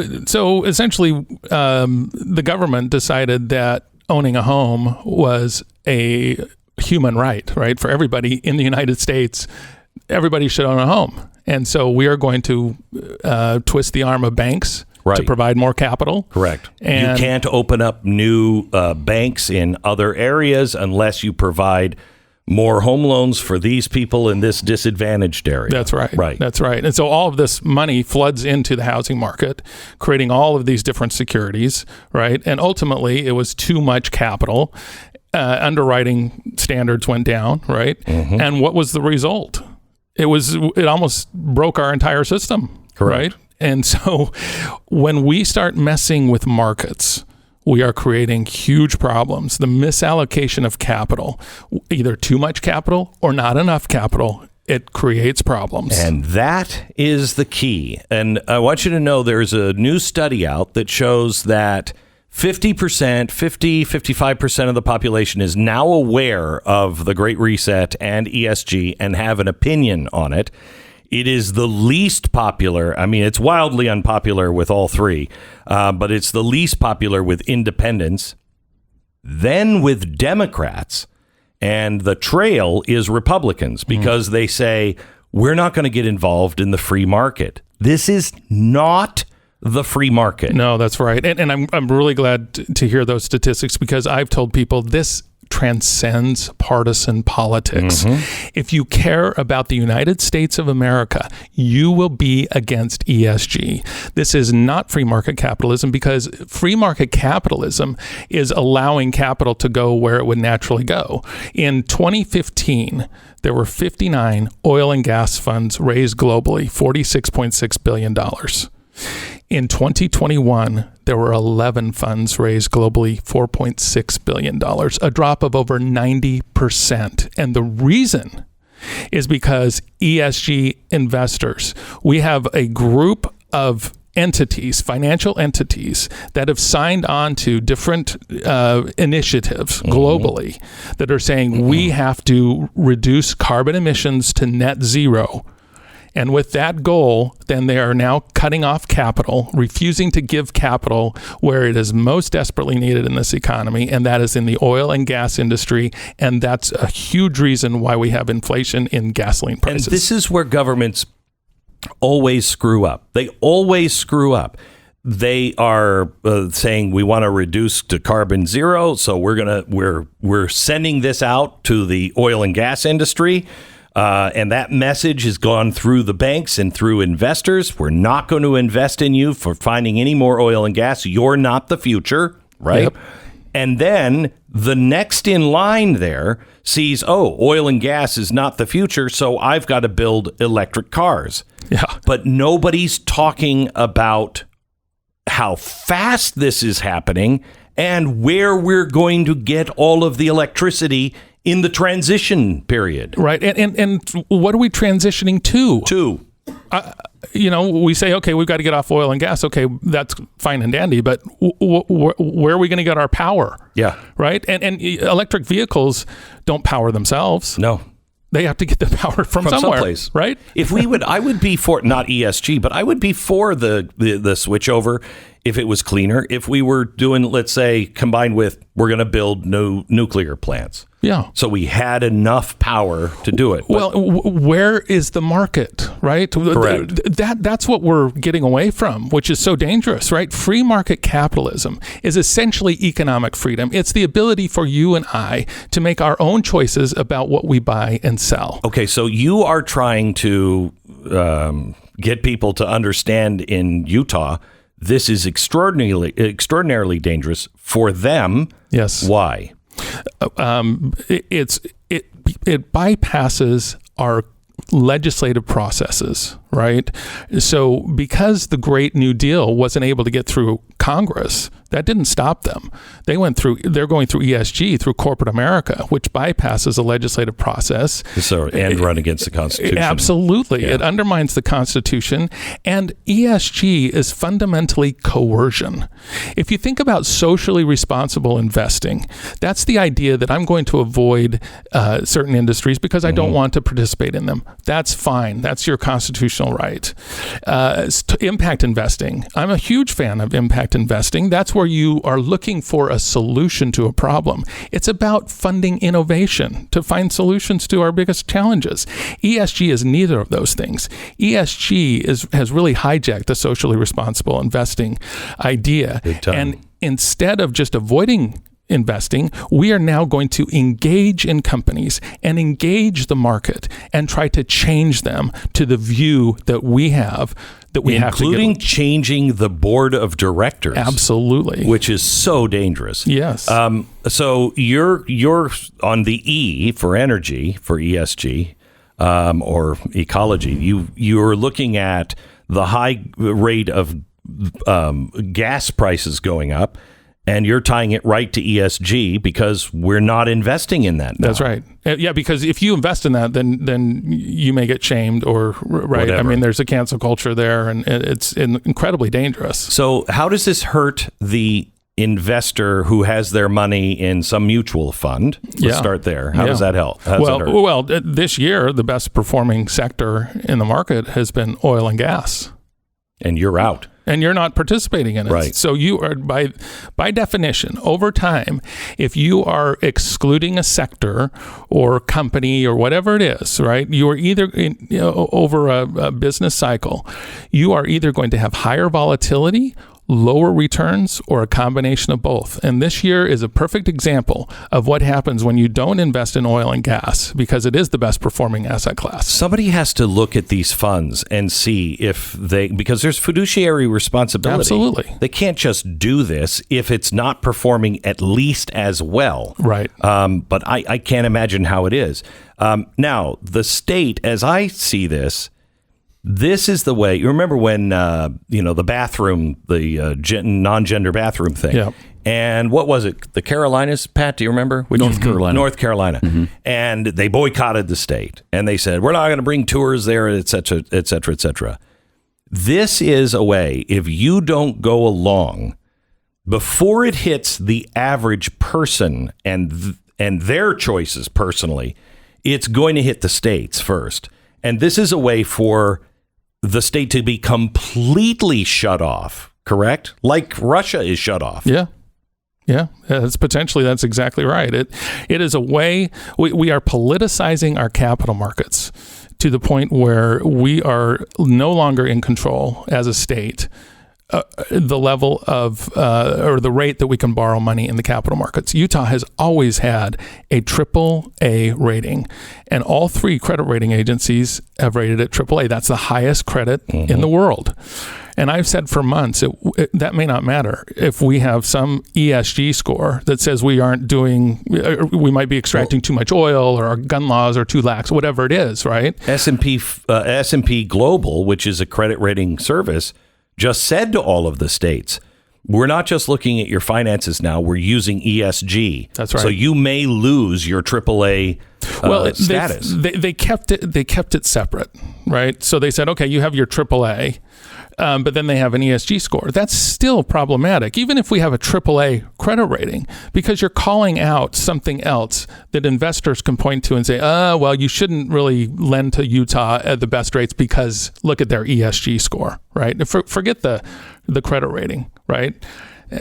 essentially, the government decided that owning a home was a human right for everybody in the United States. Everybody should own a home. And so we are going to twist the arm of banks to provide more capital. Correct. And you can't open up new banks in other areas unless you provide more home loans for these people in this disadvantaged area. That's right. Right. That's right. And so all of this money floods into the housing market, creating all of these different securities, right? And ultimately, it was too much capital. Underwriting standards went down, right? Mm-hmm. And what was the result? It almost broke our entire system. Correct. Right? And so when we start messing with markets, we are creating huge problems. The misallocation of capital, either too much capital or not enough capital, it creates problems. And that is the key. And I want you to know there's a new study out that shows that 55% of the population is now aware of the Great Reset and ESG and have an opinion on it. It is the least popular. I mean, it's wildly unpopular with all three, but it's the least popular with independents, then with Democrats, and the trail is Republicans because they say, we're not going to get involved in the free market. This is not the free market. No, that's right. And I'm really glad to hear those statistics because I've told people this transcends partisan politics. Mm-hmm. If you care about the United States of America, you will be against ESG. This is not free market capitalism because free market capitalism is allowing capital to go where it would naturally go. In 2015, there were 59 oil and gas funds raised globally, $46.6 billion. In 2021, there were 11 funds raised globally, $4.6 billion, a drop of over 90%. And the reason is because ESG investors, we have a group of entities, financial entities, that have signed on to different initiatives globally that are saying we have to reduce carbon emissions to net zero. And with that goal, then they are now cutting off capital, refusing to give capital where it is most desperately needed in this economy, and that is in the oil and gas industry. And that's a huge reason why we have inflation in gasoline prices. And this is where governments always screw up. They always screw up. They are saying we want to reduce to carbon zero, so we're sending this out to the oil and gas industry. And that message has gone through the banks and through investors. We're not going to invest in you for finding any more oil and gas. You're not the future, right? Yep. And then the next in line there sees, oh, oil and gas is not the future, so I've got to build electric cars. Yeah. But nobody's talking about how fast this is happening and where we're going to get all of the electricity in the transition period. Right. And what are we transitioning to? We say, okay, we've got to get off oil and gas. Okay, that's fine and dandy, but where are we going to get our power? Yeah. Right. And electric vehicles don't power themselves. No. They have to get the power from somewhere, someplace, right? If we would, I would be for not ESG, but I would be for the switch over if it was cleaner. If we were doing, let's say, combined with, we're going to build no nuclear plants. Yeah. So we had enough power to do it. Well, where is the market, right? Correct. That's what we're getting away from, which is so dangerous, right? Free market capitalism is essentially economic freedom. It's the ability for you and I to make our own choices about what we buy and sell. Okay, so you are trying to get people to understand in Utah, this is extraordinarily dangerous for them. Yes. Why? It bypasses our legislative processes, right? So because the Great New Deal wasn't able to get through Congress, that didn't stop them. They're going through ESG, through corporate America, which bypasses a legislative process. So, and run against the Constitution. Absolutely. Yeah. It undermines the Constitution. And ESG is fundamentally coercion. If you think about socially responsible investing, that's the idea that I'm going to avoid certain industries because I don't want to participate in them. That's fine. That's your constitutional right. Impact investing. I'm a huge fan of impact investing. That's where you are looking for a solution to a problem. It's about funding innovation to find solutions to our biggest challenges. ESG is neither of those things. ESG has really hijacked the socially responsible investing idea. Big time. And instead of just avoiding investing, we are now going to engage in companies and engage the market and try to change them to the view that we have, that we have to including changing the board of directors. Absolutely. Which is so dangerous. Yes. So you're on the E for energy, for ESG, or ecology. You're looking at the high rate of gas prices going up, and you're tying it right to ESG because we're not investing in that now. That's right. Yeah, because if you invest in that, then you may get shamed or, right? Whatever. I mean, there's a cancel culture there, and it's incredibly dangerous. So how does this hurt the investor who has their money in some mutual fund? Let's start there. How does that help? How does that hurt? Well, this year, the best performing sector in the market has been oil and gas. And you're out. And you're not participating in it. Right. So you are, by definition, over time, if you are excluding a sector or company or whatever it is, right, you are either, over a business cycle, you are either going to have higher volatility, lower returns, or a combination of both. And this year is a perfect example of what happens when you don't invest in oil and gas, because it is the best performing asset class. Somebody has to look at these funds and see if because there's fiduciary responsibility. Absolutely. They can't just do this if it's not performing at least as well. Right. But I can't imagine how it is. Now, the state, as I see this is the way. You remember when the bathroom, the non-gender bathroom thing. Yeah. And what was it? The Carolinas, Pat, do you remember? North Carolina. North Carolina. And they boycotted the state. And they said, we're not going to bring tours there, et cetera, et cetera, et cetera. This is a way, if you don't go along, before it hits the average person and their choices personally, it's going to hit the states first. And this is a way for the state to be completely shut off, correct? Like Russia is shut off. Yeah. Yeah, that's exactly right. It is a way we are politicizing our capital markets to the point where we are no longer in control as a state the level of or the rate that we can borrow money in the capital markets. Utah has always had a AAA rating, and all three credit rating agencies have rated it AAA. That's the highest credit in the world. And I've said for months that may not matter if we have some ESG score that says we aren't doing, we might be extracting too much oil, or our gun laws are too lax, whatever it is, right? S&P Global, which is a credit rating service, just said to all of the states, we're not just looking at your finances now, we're using ESG. That's right. So you may lose your AAA status. They kept it separate, right? So they said, okay, you have your AAA, but then they have an ESG score. That's still problematic, even if we have a AAA credit rating, because you're calling out something else that investors can point to and say, well, you shouldn't really lend to Utah at the best rates because look at their ESG score, right? Forget the credit rating, right?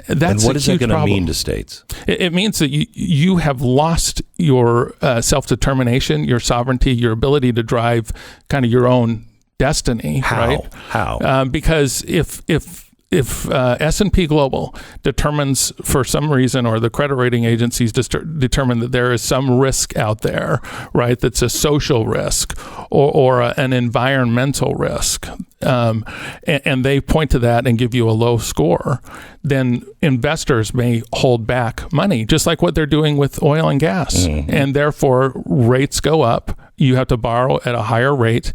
That's and what is that going to problem. mean to states? It means that you have lost your self-determination, your sovereignty, your ability to drive kind of your own destiny. Right? How? Because if S&P Global determines for some reason, or the credit rating agencies determine that there is some risk out there, right, that's a social risk or an environmental risk, and they point to that and give you a low score, then investors may hold back money, just like what they're doing with oil and gas. And therefore, rates go up. You have to borrow at a higher rate,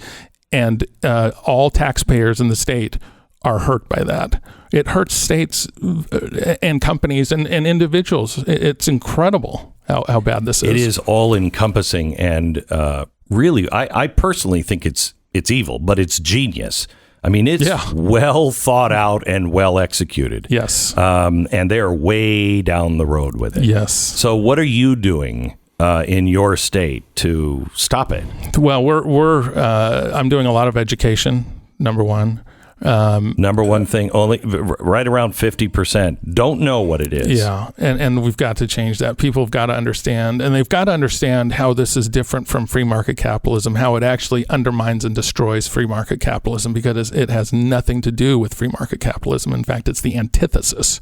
and all taxpayers in the state are hurt by that. It hurts states and companies and individuals. It's incredible how bad this is. It is all encompassing, and really, I personally think it's evil, but it's genius. I mean, it's well thought out and well executed. Yes. And they're way down the road with it. Yes. So what are you doing in your state to stop it? Well, I'm doing a lot of education, number one. Number one thing, only right around 50% don't know what it is. Yeah, and we've got to change that. People have got to understand, and they've got to understand how this is different from free market capitalism, how it actually undermines and destroys free market capitalism, because it has nothing to do with free market capitalism. In fact, it's the antithesis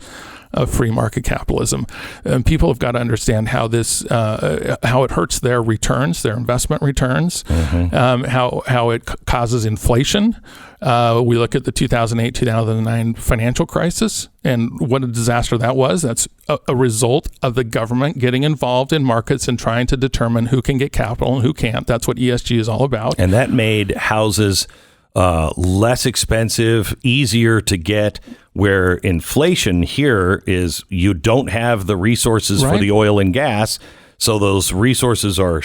of free market capitalism. And people have got to understand how this, how it hurts their returns, their investment returns, how it causes inflation. We look at the 2008-2009 financial crisis and what a disaster that was. That's a result of the government getting involved in markets and trying to determine who can get capital and who can't. That's what ESG is all about. And that made houses less expensive, easier to get, where inflation here is you don't have the resources for the oil and gas. So those resources are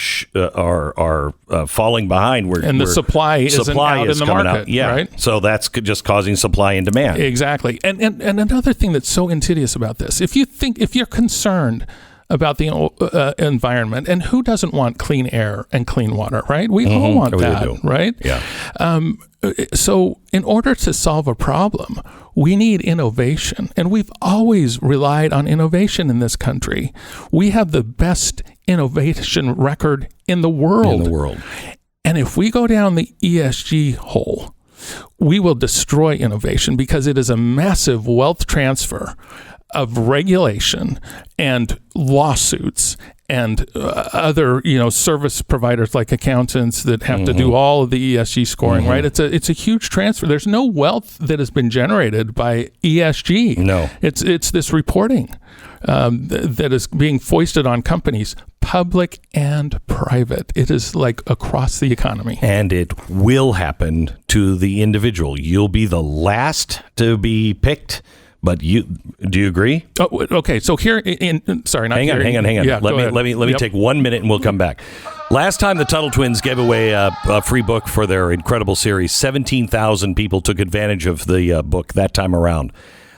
falling behind. And the supply isn't out in the market. Right? So that's just causing supply and demand. Exactly. And another thing that's so insidious about this, if you're concerned about the environment, and who doesn't want clean air and clean water, right? We all want that, right? Yeah. So in order to solve a problem, we need innovation. And we've always relied on innovation in this country. We have the best innovation record in the world. And if we go down the ESG hole, we will destroy innovation, because it is a massive wealth transfer of regulation and lawsuits and other, service providers like accountants that have to do all of the ESG scoring, right? It's a huge transfer. There's no wealth that has been generated by ESG. No, it's this reporting that is being foisted on companies, public and private. It is like across the economy, and it will happen to the individual. You'll be the last to be picked. But do you agree? Oh, okay. So here, hang on. Yeah, let me take 1 minute and we'll come back. Last time the Tuttle Twins gave away a free book for their incredible series, 17,000 people took advantage of the book that time around.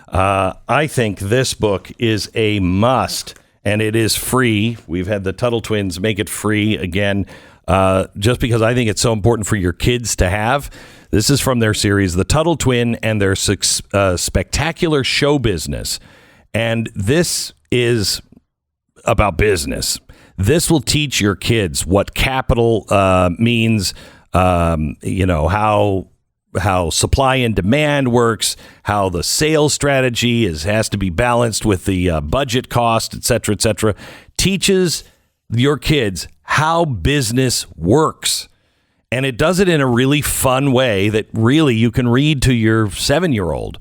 I think this book is a must, and it is free. We've had the Tuttle Twins make it free again, just because I think it's so important for your kids to have. This is from their series, The Tuttle Twin and Their Spectacular Show Business. And this is about business. This will teach your kids what capital means, how how supply and demand works, how the sales strategy has to be balanced with the budget cost, et cetera, teaches your kids how business works. And it does it in a really fun way that really you can read to your 7-year-old.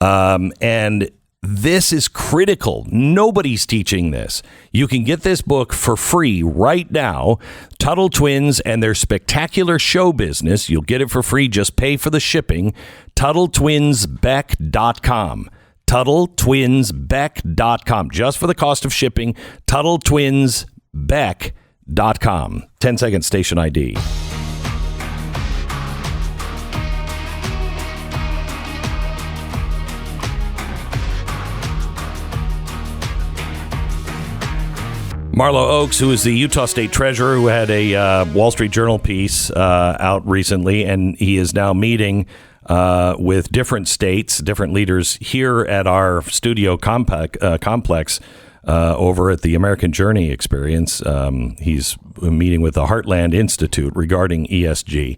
And this is critical. Nobody's teaching this. You can get this book for free right now. Tuttle Twins and Their Spectacular Show Business. You'll get it for free. Just pay for the shipping. TuttleTwinsBeck.com. TuttleTwinsBeck.com. Just for the cost of shipping. TuttleTwinsBeck.com. 10-second station ID. Marlo Oaks, who is the Utah State Treasurer, who had a Wall Street Journal piece out recently, and he is now meeting with different states, different leaders here at our studio complex over at the American Journey Experience. He's meeting with the Heartland Institute regarding ESG.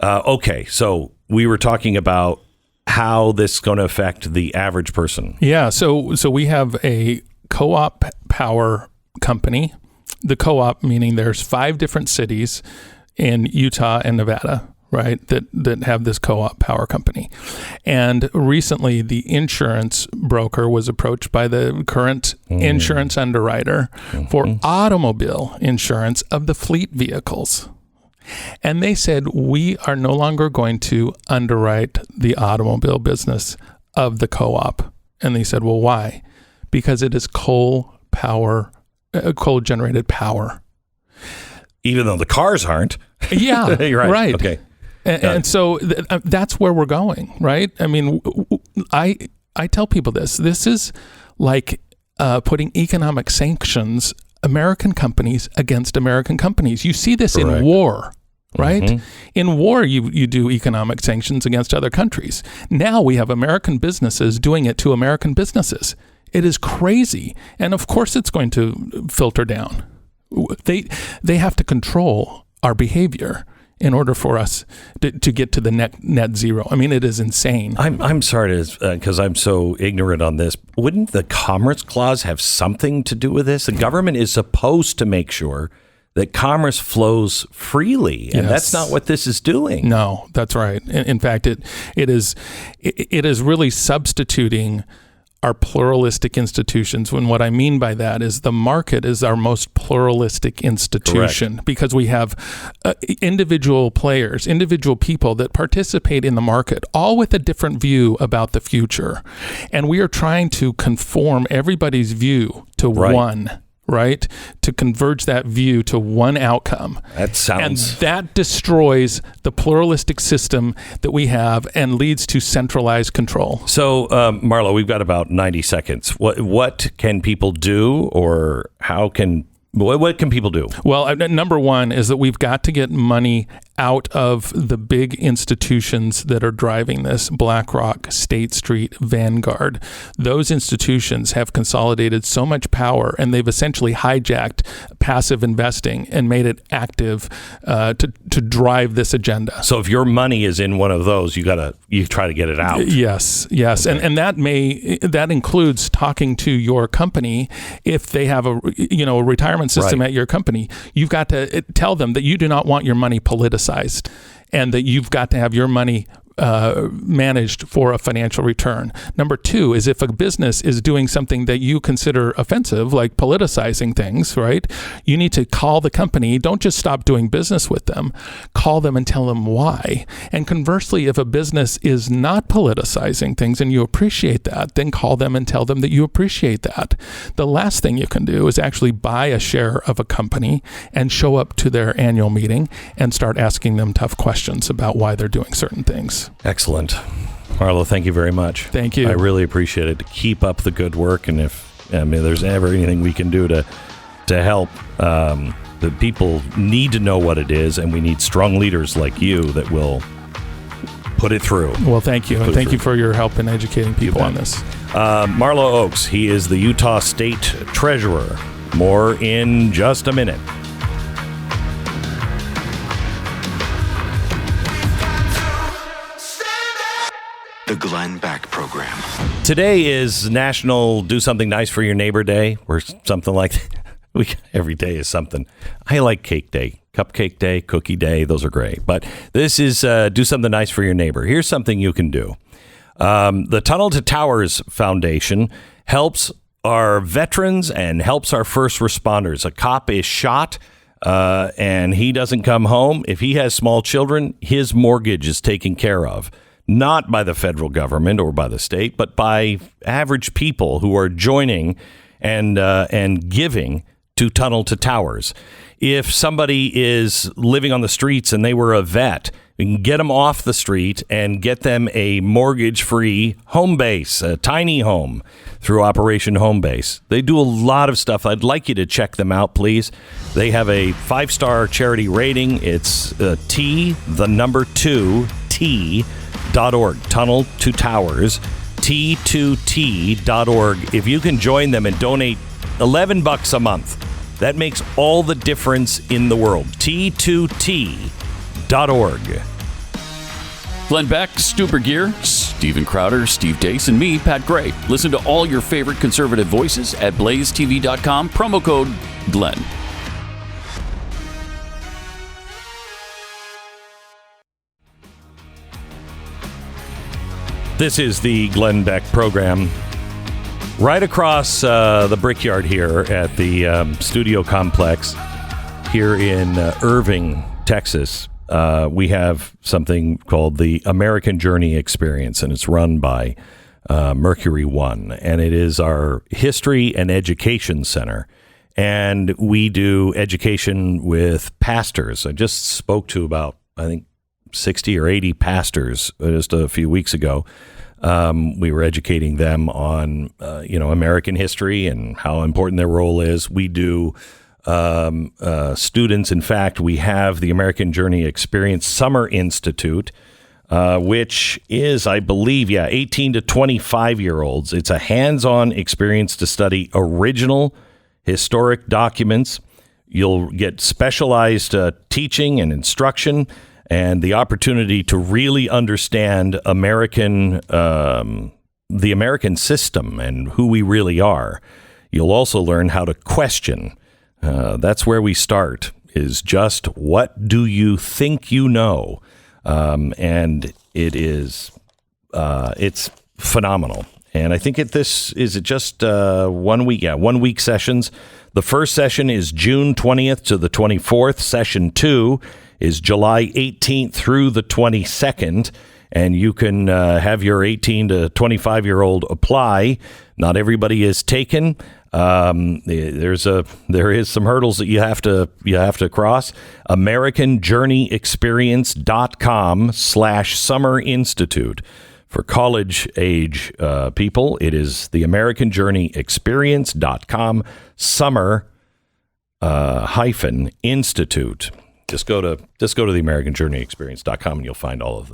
Okay, so we were talking about how this is going to affect the average person. Yeah, so we have a co-op power company. The co-op meaning there's 5 different cities in Utah and Nevada, right, that have this co-op power company. And recently the insurance broker was approached by the current insurance underwriter for automobile insurance of the fleet vehicles. And they said, we are no longer going to underwrite the automobile business of the co-op. And they said, well, why? Because it is coal-generated power. Even though the cars aren't. Yeah, You're right. Okay. And so that's where we're going, right? I mean, I tell people this. This is like putting economic sanctions, American companies against American companies. You see this in war, right? Mm-hmm. In war, you do economic sanctions against other countries. Now we have American businesses doing it to American businesses. It is crazy. And of course it's going to filter down. They have to control our behavior in order for us to get to the net zero. I mean, it is insane. I'm sorry because I'm so ignorant on this. Wouldn't the Commerce Clause have something to do with this? The government is supposed to make sure that commerce flows freely, and that's not what this is doing. No, that's right. In fact, it is really substituting our pluralistic institutions. When what I mean by that is the market is our most pluralistic institution. Correct. Because we have individual players, individual people that participate in the market, all with a different view about the future. And we are trying to conform everybody's view to one. Right? To converge that view to one outcome. And that destroys the pluralistic system that we have and leads to centralized control. So, Marlo, we've got about 90 seconds. What can people do, or what can people do? Well, number one is that we've got to get money out of the big institutions that are driving this: BlackRock, State Street, Vanguard. Those institutions have consolidated so much power, and they've essentially hijacked passive investing and made it active to drive this agenda. So if your money is in one of those, you try to get it out. Yes. Okay. And that includes talking to your company. If they have a retirement system at your company, you've got to tell them that you do not want your money politicized, and that you've got to have your money managed for a financial return. Number two is if a business is doing something that you consider offensive, like politicizing things, right? You need to call the company. Don't just stop doing business with them. Call them and tell them why. And conversely, if a business is not politicizing things and you appreciate that, then call them and tell them that you appreciate that. The last thing you can do is actually buy a share of a company and show up to their annual meeting and start asking them tough questions about why they're doing certain things. Excellent. Marlo, thank you very much. Thank you. I really appreciate it. Keep up the good work, and if there's ever anything we can do to help, the people need to know what it is, and we need strong leaders like you that will put it through. Well, thank you, and thank you for your help in educating people on this. Marlo Oaks, he is the Utah State Treasurer. More in just a minute. the Glenn Beck Program. Today is National Do Something Nice for Your Neighbor Day, or something like that. Every day is something. I like Cake Day, Cupcake Day, Cookie Day. Those are great. But this is Do Something Nice for Your Neighbor. Here's something you can do. The Tunnel to Towers Foundation helps our veterans and helps our first responders. A cop is shot and he doesn't come home. If he has small children, his mortgage is taken care of. Not by the federal government or by the state, but by average people who are joining and giving to Tunnel to Towers. If somebody is living on the streets and they were a vet, we can get them off the street and get them a mortgage-free home base, a tiny home, through Operation Home Base. They do a lot of stuff. I'd like you to check them out, please. They have a 5-star charity rating. It's T2T.org, Tunnel to Towers, T2T.org. If you can join them and donate $11 a month, that makes all the difference in the world. T2T.org. Glenn Beck, Stuber Gear, Stephen Crowder, Steve Dace, and me, Pat Gray. Listen to all your favorite conservative voices at blazetv.com. Promo code Glenn. This is the Glenn Beck program. Right across the Brickyard here at the studio complex here in Irving, Texas, we have something called the American Journey Experience, and it's run by Mercury One, and it is our history and education center. And we do education with pastors. I just spoke to about, I think, 60 or 80 pastors just a few weeks ago. We were educating them on, American history and how important their role is. We do students. In fact, we have the American Journey Experience Summer Institute, which is, I believe, 18 to 25-year-olds. It's a hands-on experience to study original historic documents. You'll get specialized teaching and instruction, and the opportunity to really understand the American system and who we really are. You'll also learn how to question. That's where we start, is just what do you think you know? And it's phenomenal. And I think this is just 1 week. 1 week sessions. The first session is June 20th to the 24th. Session 2 is July 18th through the 22nd. And you can have your 18 to 25-year-old apply. Not everybody is taken. There is some hurdles that you have to cross. AmericanJourneyExperience.com/Summer Institute. For college age people, it is the AmericanJourneyExperience.com Summer Institute. Just go to the AmericanJourneyExperience.com and you'll find all of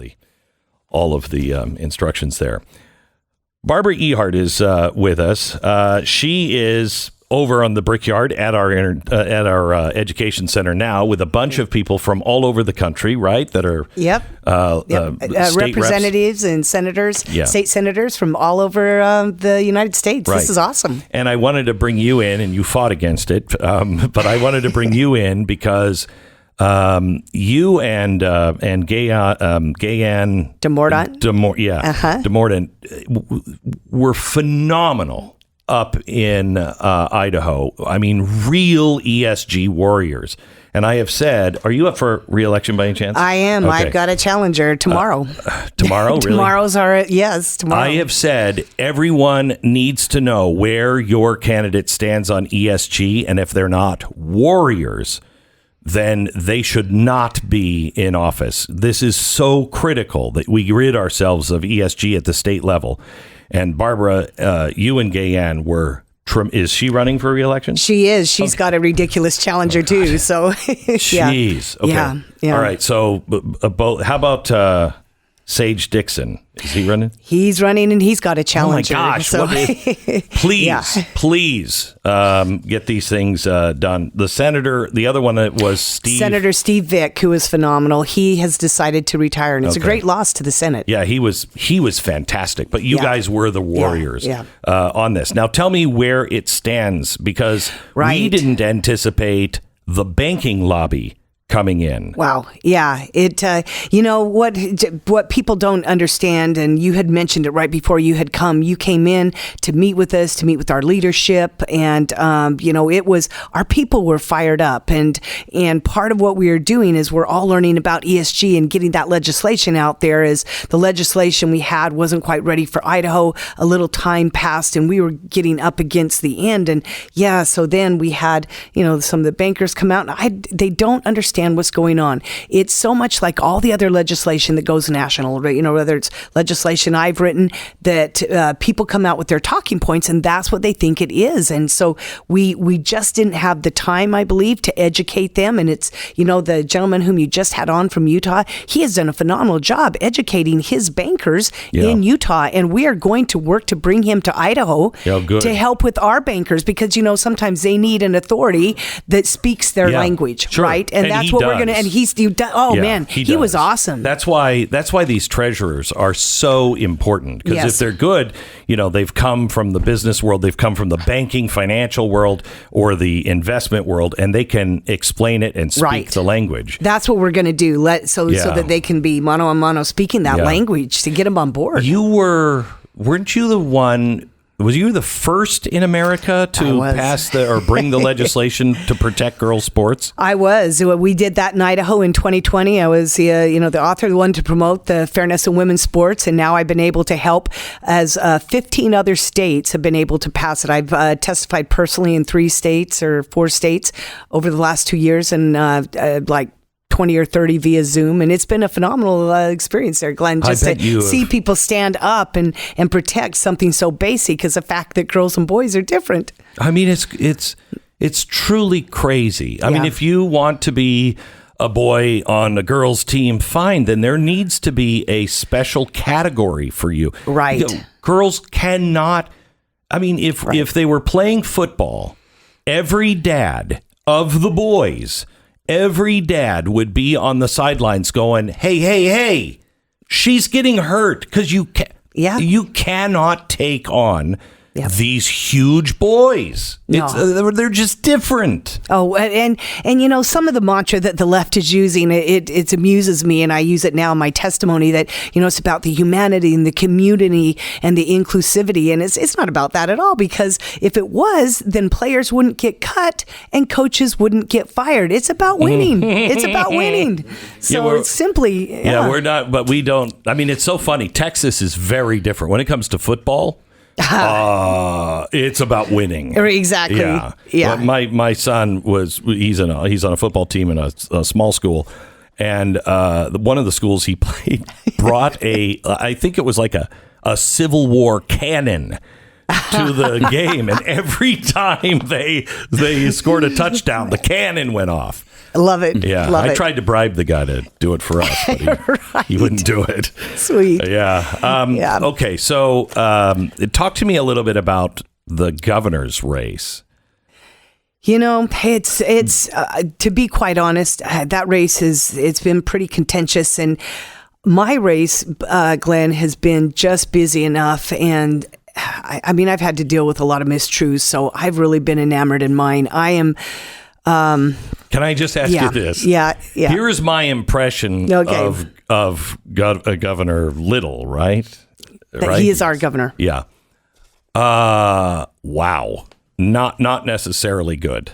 the instructions there. Barbara Ehart is with us. She is over on the Brickyard at our education center now with a bunch of people from all over the country, right? That are state representatives and senators, state senators from all over the United States. Right. This is awesome. And I wanted to bring you in, and you fought against it, but I wanted to bring you in because you and Gayanne DeMordant were phenomenal up in Idaho. I mean, real ESG warriors. And I have said, are you up for re-election by any chance? I am. Okay. I've got a challenger tomorrow. Tomorrow, really? Tomorrow. I have said everyone needs to know where your candidate stands on ESG, and if they're not warriors, then they should not be in office. This is so critical that we rid ourselves of ESG at the state level. And Barbara, you and Gayanne were. Is she running for re-election? She is. She's got a ridiculous challenger too. So, jeez. Okay. Yeah. All right. So, how about Sage Dixon. Is he running? He's running, and he's got a challenger. Oh my gosh! So. Please, get these things done. The senator, the other one was Senator Steve Beck, who is phenomenal. He has decided to retire, and it's a great loss to the Senate. Yeah, he was fantastic. But you guys were the warriors on this. Now tell me where it stands, because we didn't anticipate the banking lobby coming in. Wow. Yeah. It, what people don't understand, and you had mentioned it right before you had come, you came in to meet with us, to meet with our leadership. And, it was, our people were fired up, and part of what we are doing is we're all learning about ESG and getting that legislation out there. As the legislation we had wasn't quite ready for Idaho. A little time passed and we were getting up against the end. And so then we had, some of the bankers come out, and they don't understand what's going on. It's so much like all the other legislation that goes national, whether it's legislation I've written, that people come out with their talking points, and that's what they think it is. And so we just didn't have the time, I believe, to educate them. And it's, the gentleman whom you just had on from Utah, he has done a phenomenal job educating his bankers in Utah. And we are going to work to bring him to Idaho to help with our bankers, because, sometimes they need an authority that speaks their language, right? And that's what we're going to, and he was awesome. That's why these treasurers are so important, because if they're good, they've come from the business world, they've come from the banking, financial world, or the investment world, and they can explain it and speak the language. That's what we're going to do, so that they can be mano a mano speaking that language to get them on board. Weren't you the one? Was you the first in America to pass or bring the legislation to protect girls' sports? I was. We did that in Idaho in 2020. I was, the author, the one to promote the fairness in women's sports, and now I've been able to help as 15 other states have been able to pass it. I've testified personally in 3 states or 4 states over the last 2 years, and 20 or 30 via Zoom, and it's been a phenomenal experience there, Glenn, just to see people stand up and protect something so basic as the fact that girls and boys are different. I mean, it's truly crazy. I mean, if you want to be a boy on a girls' team, fine, then there needs to be a special category for you. Right. Girls cannot, if they were playing football, every dad of the boys, every dad would be on the sidelines going, hey, she's getting hurt, because you cannot take on these huge boys. No. They're just different. Oh, and some of the mantra that the left is using, it amuses me, and I use it now in my testimony, that, it's about the humanity and the community and the inclusivity. And it's not about that at all, because if it was, then players wouldn't get cut and coaches wouldn't get fired. It's about winning. It's about winning. So it's simply... we're not, but we don't... it's so funny. Texas is very different. When it comes to football... it's about winning. Exactly. Yeah. Well, my son he's on a football team in a small school, and one of the schools he played brought I think it was like a Civil War cannon to the game, and every time they scored a touchdown, the cannon went off. Love it. Yeah, I tried to bribe the guy to do it for us, but he wouldn't do it. Sweet. Yeah. Okay, so talk to me a little bit about the governor's race. It's to be quite honest, that race it's been pretty contentious, and my race, Glenn, has been just busy enough, and I've had to deal with a lot of mistruths, so I've really been enamored in mine. I am... Can I just ask you this? Yeah. Here is my impression of Governor Little, right? He is our governor. Yeah. Wow. Not necessarily good.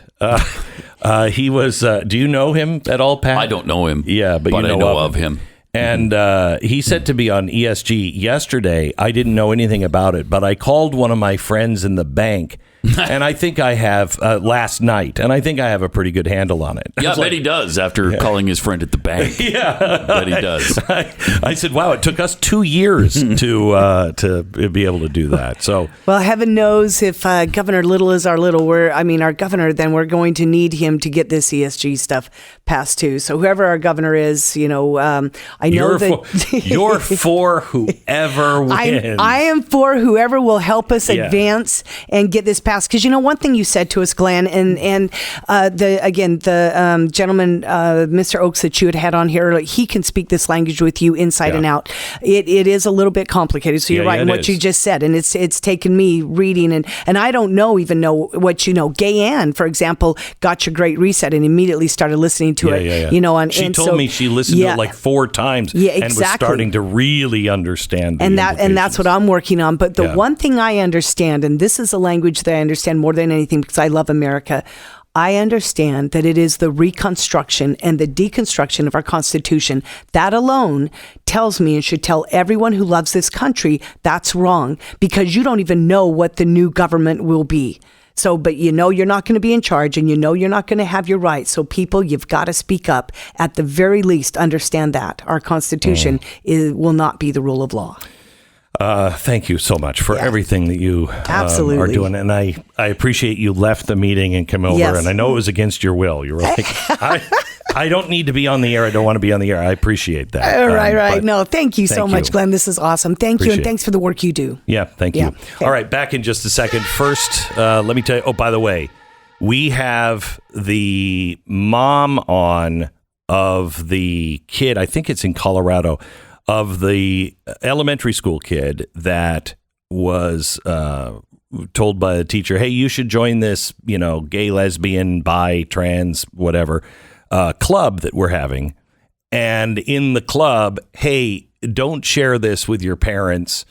He was. Do you know him at all, Pat? I don't know him. Yeah, but you know I know of him. And he said to be on ESG yesterday. I didn't know anything about it, but I called one of my friends in the bank, And I think I have last night, and I think I have a pretty good handle on it. Yeah, I bet he does after calling his friend at the bank. Yeah, bet he does. I said, "Wow, it took us 2 years to be able to do that." So, well, heaven knows if Governor Little is our governor, then we're going to need him to get this ESG stuff passed too. So whoever our governor is, I know you're for whoever wins. I am for whoever will help us advance and get this passed. Because one thing you said to us, Glenn, and the gentleman, Mr. Oakes, that you had on here, he can speak this language with you inside and out. It is a little bit complicated. So you're right in what you just said, and it's taken me reading and I don't even know what you know. Gay Ann, for example, got your Great Reset and immediately started listening to it. She told me she listened to it like 4 times and was starting to really understand. And that's what I'm working on. But the one thing I understand, and this is a language that I understand more than anything because I love America. I understand that it is the reconstruction and the deconstruction of our Constitution. That alone tells me and should tell everyone who loves this country that's wrong because you don't even know what the new government will be. So, but you're not going to be in charge and you're not going to have your rights. So people, you've got to speak up. At the very least, understand that our Constitution will not be the rule of law. Thank you so much for everything that you are doing. And I appreciate you left the meeting and came over. And I know it was against your will. You were like, I don't need to be on the air. I don't want to be on the air. I appreciate that. Right. No, thank you so much, Glenn. This is awesome. Thank you. And thanks for the work you do. Yeah, thank you. Okay. All right, back in just a second. First, let me tell you, by the way, we have the mom on of the kid. I think it's in Colorado. Of the elementary school kid that was told by a teacher, hey, you should join this, gay, lesbian, bi, trans, whatever, club that we're having. And in the club, hey, don't share this with your parents.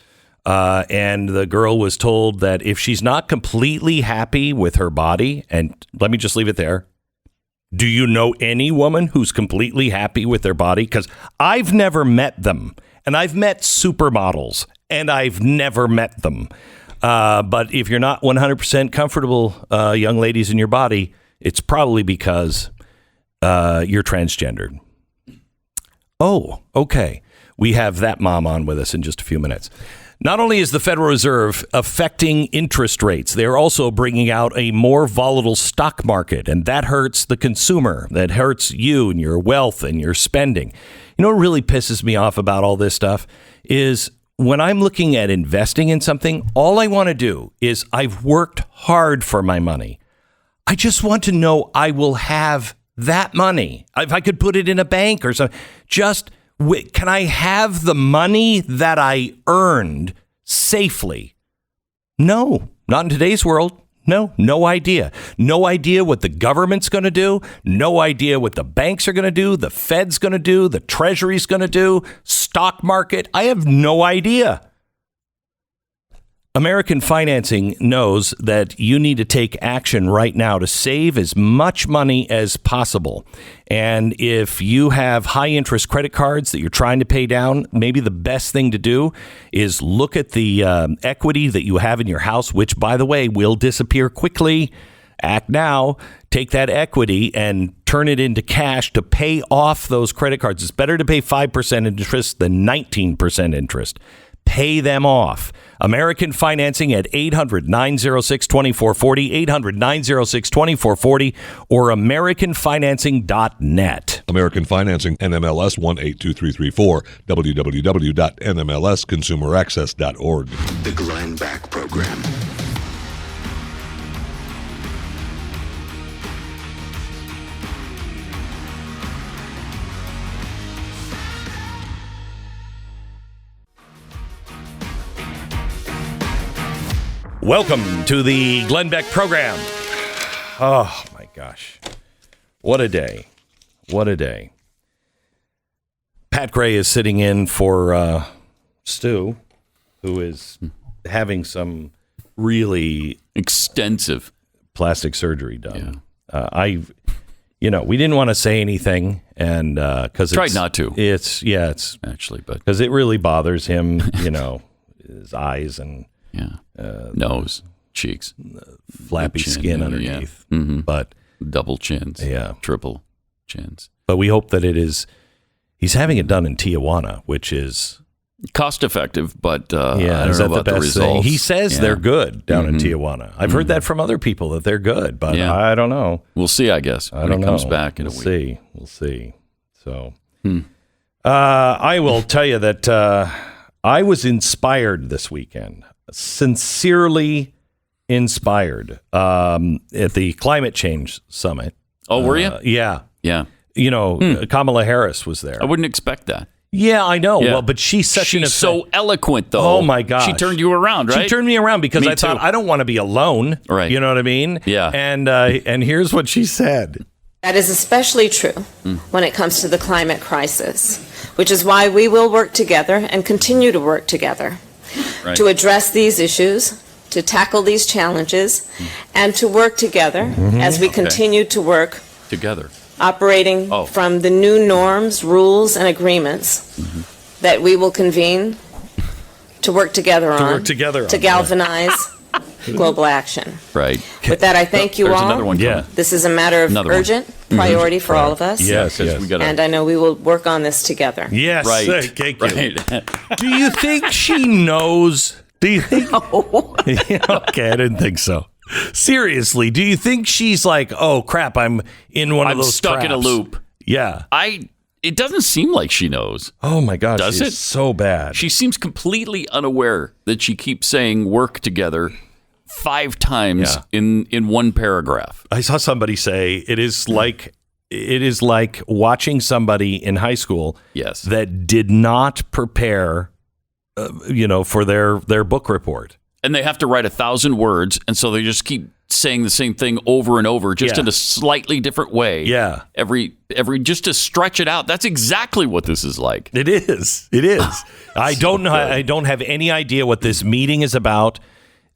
And the girl was told that if she's not completely happy with her body, and let me just leave it there. Do you know any woman who's completely happy with their body? Because I've never met them. And I've met supermodels, and I've never met them. But if you're not 100% comfortable, young ladies, in your body, it's probably because you're transgendered. Oh, okay. We have that mom on with us in just a few minutes. Not only is the Federal Reserve affecting interest rates, they're also bringing out a more volatile stock market, and that hurts the consumer. That hurts you and your wealth and your spending. You know what really pisses me off about all this stuff is when I'm looking at investing in something, all I want to do is I've worked hard for my money. I just want to know I will have that money. If I could put it in a bank or something, can I have the money that I earned safely? No, not in today's world. No idea. No idea what the government's going to do. No idea what the banks are going to do. The Fed's going to do. The Treasury's going to do. Stock market. I have no idea. American Financing knows that you need to take action right now to save as much money as possible. And if you have high interest credit cards that you're trying to pay down, maybe the best thing to do is look at the equity that you have in your house, which, by the way, will disappear quickly. Act now. Take that equity and turn it into cash to pay off those credit cards. It's better to pay 5% interest than 19% interest. Pay them off. American Financing at 800-906-2440, 800-906-2440, or AmericanFinancing.net. American Financing, NMLS 182334, www.nmlsconsumeraccess.org. The Glenn Beck Program. Welcome to the Glenn Beck Program. Oh, my gosh. What a day. What a day. Pat Gray is sitting in for Stu, who is having some really extensive plastic surgery done. Yeah. We didn't want to say anything, and because tried not to. It's actually, but because it really bothers him, his eyes and nose. cheeks, flappy chin, skin yeah. underneath. Mm-hmm. But double chins, triple chins. But we hope that it is. He's having it done in Tijuana, which is cost effective, but I don't is know that about the best results. thing? He says they're good down in Mm-hmm. Tijuana. I've heard that from other people that they're good, but I don't know. We'll see, I guess, when it comes back in a week. We'll see. So, I will tell you that I was inspired this weekend, sincerely inspired, at the climate change summit. Oh, were you? Yeah. Yeah. You know, Kamala Harris was there. I wouldn't expect that. Yeah, I know. Yeah. Well, but she's so eloquent, though. Oh my gosh, she turned you around, right? She turned me around because Me I thought too. I don't want to be alone. Right. You know what I mean? Yeah. And here's what she said. That is especially true when it comes to the climate crisis, which is why we will work together and continue to work together to address these issues, to tackle these challenges, and to work together as we continue to work together, operating from the new norms, rules, and agreements that we will convene to work together to galvanize global action. Right. With that, I thank you There's all. another one coming. This is a matter of urgent priority for all of us. Yes. And I know we will work on this together. Yes. Right. Thank you. Right. Do you think she knows? Do you think? Okay, I didn't think so. Seriously, do you think she's like, oh crap, I'm in one of those stuck in a traps? loop. Yeah. It doesn't seem like she knows. Oh my gosh, Does she's it? so bad. She seems completely unaware that she keeps saying work together 5 times in one paragraph. I saw somebody say it is like watching somebody in high school that did not prepare for their book report. And they have to write 1,000 words, and so they just keep saying the same thing over and over, just in a slightly different way. Yeah. Every just to stretch it out. That's exactly what this is like. It is. I don't know. I don't have any idea what this meeting is about,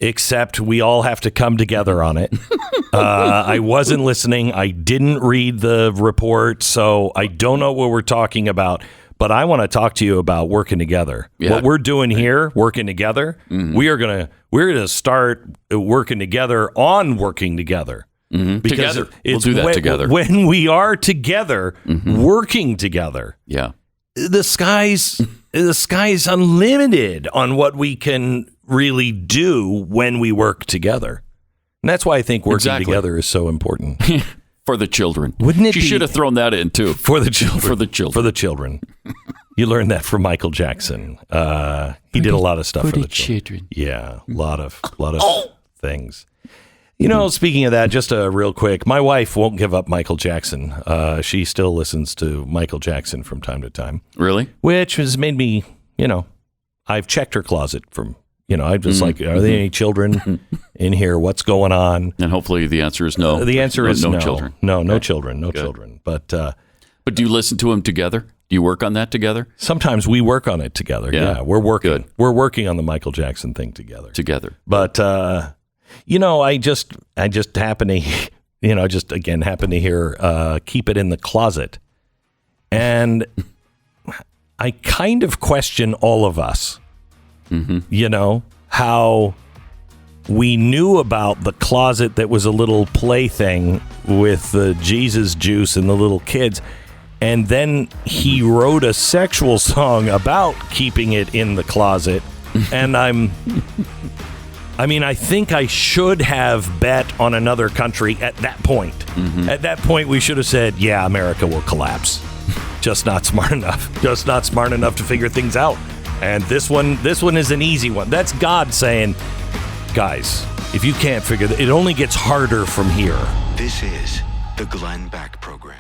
except we all have to come together on it. I wasn't listening. I didn't read the report, so I don't know what we're talking about. But I want to talk to you about working together. Yeah. What we're doing here, working together, we're gonna start working together on working together. Because Together. We'll do that together. When we are together, working together, the sky's unlimited on what we can really do when we work together. And that's why I think working together is so important. For the children. Wouldn't it She should have thrown that in, too. For the children. For the children. For the children. You learned that from Michael Jackson. He did a lot of stuff for the children. Yeah, a lot of things. You know, speaking of that, just real quick, my wife won't give up Michael Jackson. She still listens to Michael Jackson from time to time. Really? Which has made me, I've checked her closet from, I'm just like, are there any children in here? What's going on? And hopefully the answer is no. The answer is no. children. No children. No children. But do you listen to them together? Do you work on that together? Sometimes we work on it together. Yeah, we're working. Good. We're working on the Michael Jackson thing together. But I just happen to, happen to hear "Keep It in the Closet," and I kind of question all of us. How we knew about the closet that was a little plaything with the Jesus juice and the little kids. And then he wrote a sexual song about keeping it in the closet. And I think I should have bet on another country at that point. At that point, we should have said, yeah, America will collapse. Just not smart enough. Just not smart enough to figure things out. And this one is an easy one. That's God saying, guys, if you can't figure it only gets harder from here. This is the Glenn Beck Program.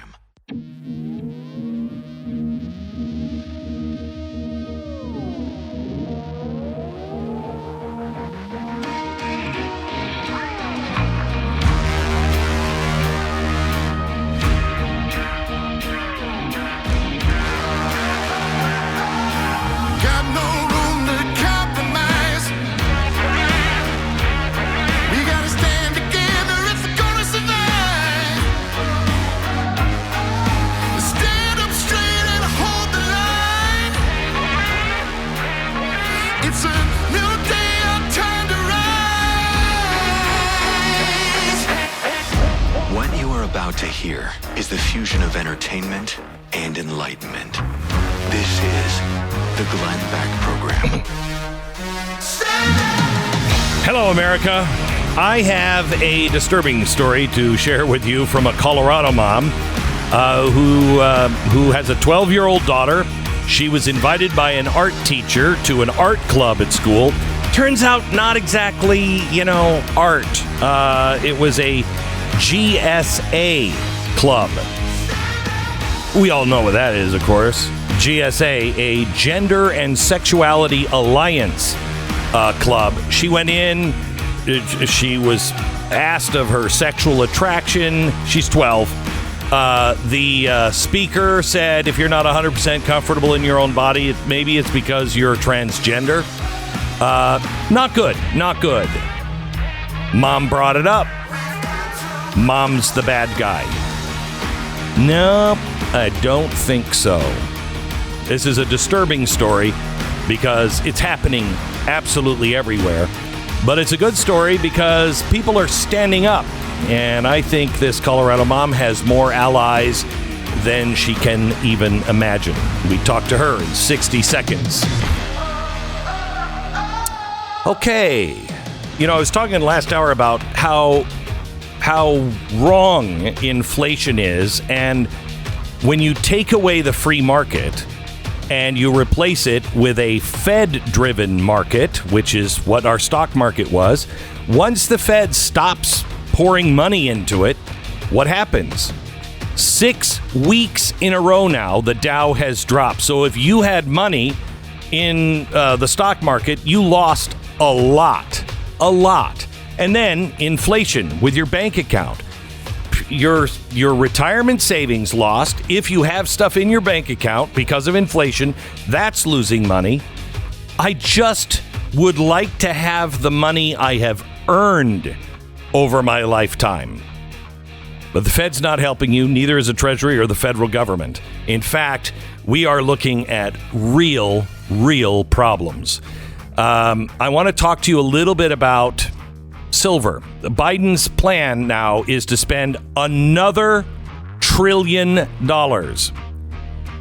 about to hear is the fusion of entertainment and enlightenment. This is the Glenn Beck Program. Hello, America. I have a disturbing story to share with you from a Colorado mom who has a 12-year-old daughter. She was invited by an art teacher to an art club at school. Turns out not exactly, art. It was a GSA club. We all know what that is, of course. GSA, a Gender and Sexuality Alliance club. She went in. She was asked of her sexual attraction. She's 12. The speaker said, if you're not 100% comfortable in your own body, maybe it's because you're transgender. Not good. Not good. Mom brought it up. Mom's the bad guy. No, I don't think so. This is a disturbing story because it's happening absolutely everywhere. But it's a good story because people are standing up. And I think this Colorado mom has more allies than she can even imagine. We talked to her in 60 seconds. Okay. I was talking last hour about how wrong inflation is. And when you take away the free market and you replace it with a Fed-driven market, which is what our stock market was, once the Fed stops pouring money into it, what happens? 6 weeks in a row now, the Dow has dropped. So if you had money in the stock market, you lost a lot. And then inflation with your bank account. Your retirement savings lost. If you have stuff in your bank account because of inflation, that's losing money. I just would like to have the money I have earned over my lifetime. But the Fed's not helping you, neither is the Treasury or the federal government. In fact, we are looking at real problems. I want to talk to you a little bit about silver. Biden's plan now is to spend another $1 trillion.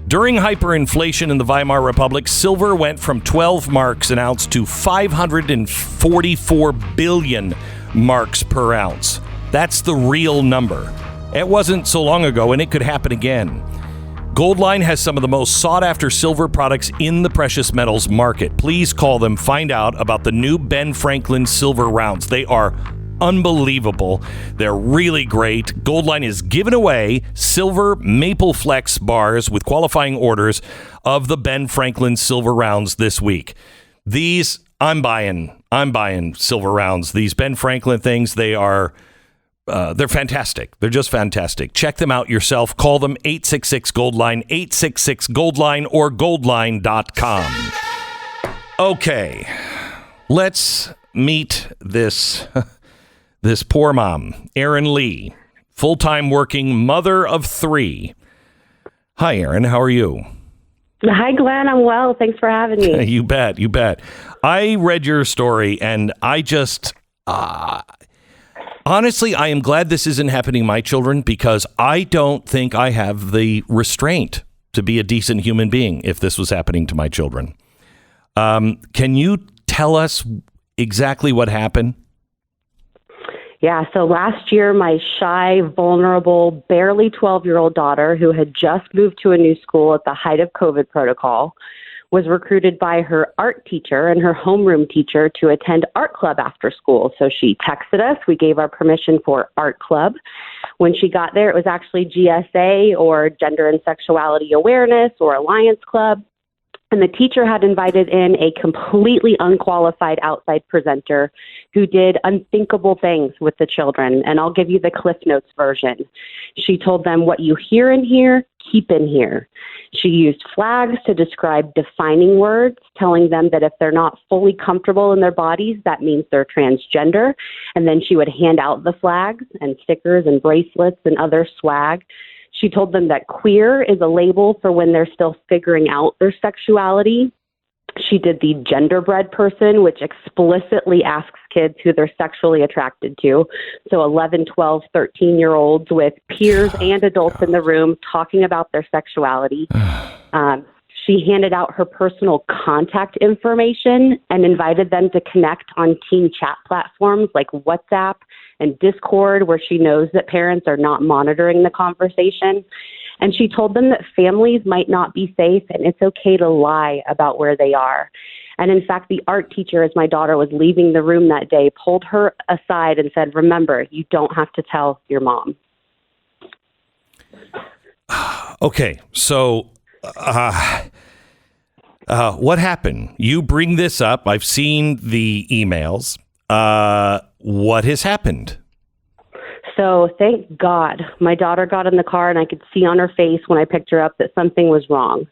During hyperinflation in the Weimar Republic, silver went from 12 marks an ounce to 544 billion marks per ounce. That's the real number. It wasn't so long ago, and it could happen again. Goldline has some of the most sought-after silver products in the precious metals market. Please call them. Find out about the new Ben Franklin silver rounds. They are unbelievable. They're really great. Goldline is giving away silver Maple Flex bars with qualifying orders of the Ben Franklin silver rounds this week. These, I'm buying silver rounds. These Ben Franklin things, they're fantastic. They're just fantastic. Check them out yourself. Call them 866-GOLDLINE, 866-GOLDLINE, or goldline.com. Okay, let's meet this poor mom, Erin Lee, full-time working mother of 3. Hi, Erin. How are you? Hi, Glenn. I'm well. Thanks for having me. You bet. I read your story, and I just... honestly, I am glad this isn't happening to my children because I don't think I have the restraint to be a decent human being if this was happening to my children. Can you tell us exactly what happened? Yeah, so last year, my shy, vulnerable, barely 12-year-old daughter, who had just moved to a new school at the height of COVID protocol, was recruited by her art teacher and her homeroom teacher to attend art club after school. So she texted us. We gave our permission for art club. When she got there, it was actually GSA, or Gender and Sexuality Awareness, or Alliance Club. And the teacher had invited in a completely unqualified outside presenter who did unthinkable things with the children. And I'll give you the Cliff Notes version. She told them, what you hear in here, keep in here. She used flags to describe defining words, telling them that if they're not fully comfortable in their bodies, that means they're transgender. And then she would hand out the flags and stickers and bracelets and other swag. She told them that queer is a label for when they're still figuring out their sexuality. She did the genderbread person, which explicitly asks kids who they're sexually attracted to. So 11, 12, 13-year-olds with peers and adults in the room talking about their sexuality. She handed out her personal contact information and invited them to connect on teen chat platforms like WhatsApp and Discord, where she knows that parents are not monitoring the conversation. And she told them that families might not be safe and it's okay to lie about where they are. And in fact, the art teacher, as my daughter was leaving the room that day, pulled her aside and said, "Remember, you don't have to tell your mom." Okay, so what happened? You bring this up. I've seen the emails. What has happened? So thank God my daughter got in the car and I could see on her face when I picked her up that something was wrong.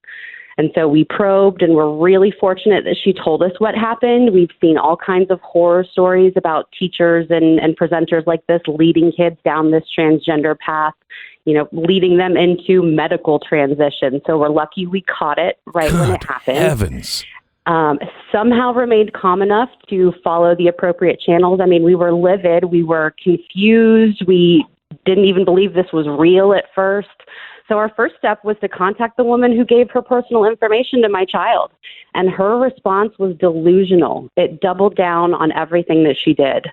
And so we probed, and we're really fortunate that she told us what happened. We've seen all kinds of horror stories about teachers and presenters like this leading kids down this transgender path, leading them into medical transition. So we're lucky we caught it right when it happened. Heavens. Somehow remained calm enough to follow the appropriate channels. I mean, we were livid. We were confused. We didn't even believe this was real at first. So our first step was to contact the woman who gave her personal information to my child. And her response was delusional. It doubled down on everything that she did.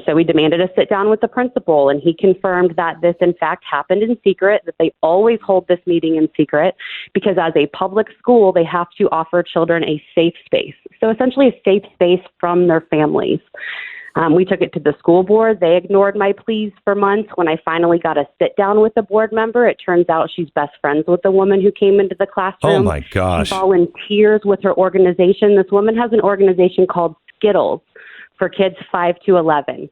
So we demanded a sit down with the principal, and he confirmed that this, in fact, happened in secret, that they always hold this meeting in secret, because as a public school, they have to offer children a safe space. So essentially a safe space from their families. We took it to the school board. They ignored my pleas for months. When I finally got a sit down with the board member, it turns out she's best friends with the woman who came into the classroom. Oh, my gosh. She volunteers with her organization. This woman has an organization called Skittles for kids 5 to 11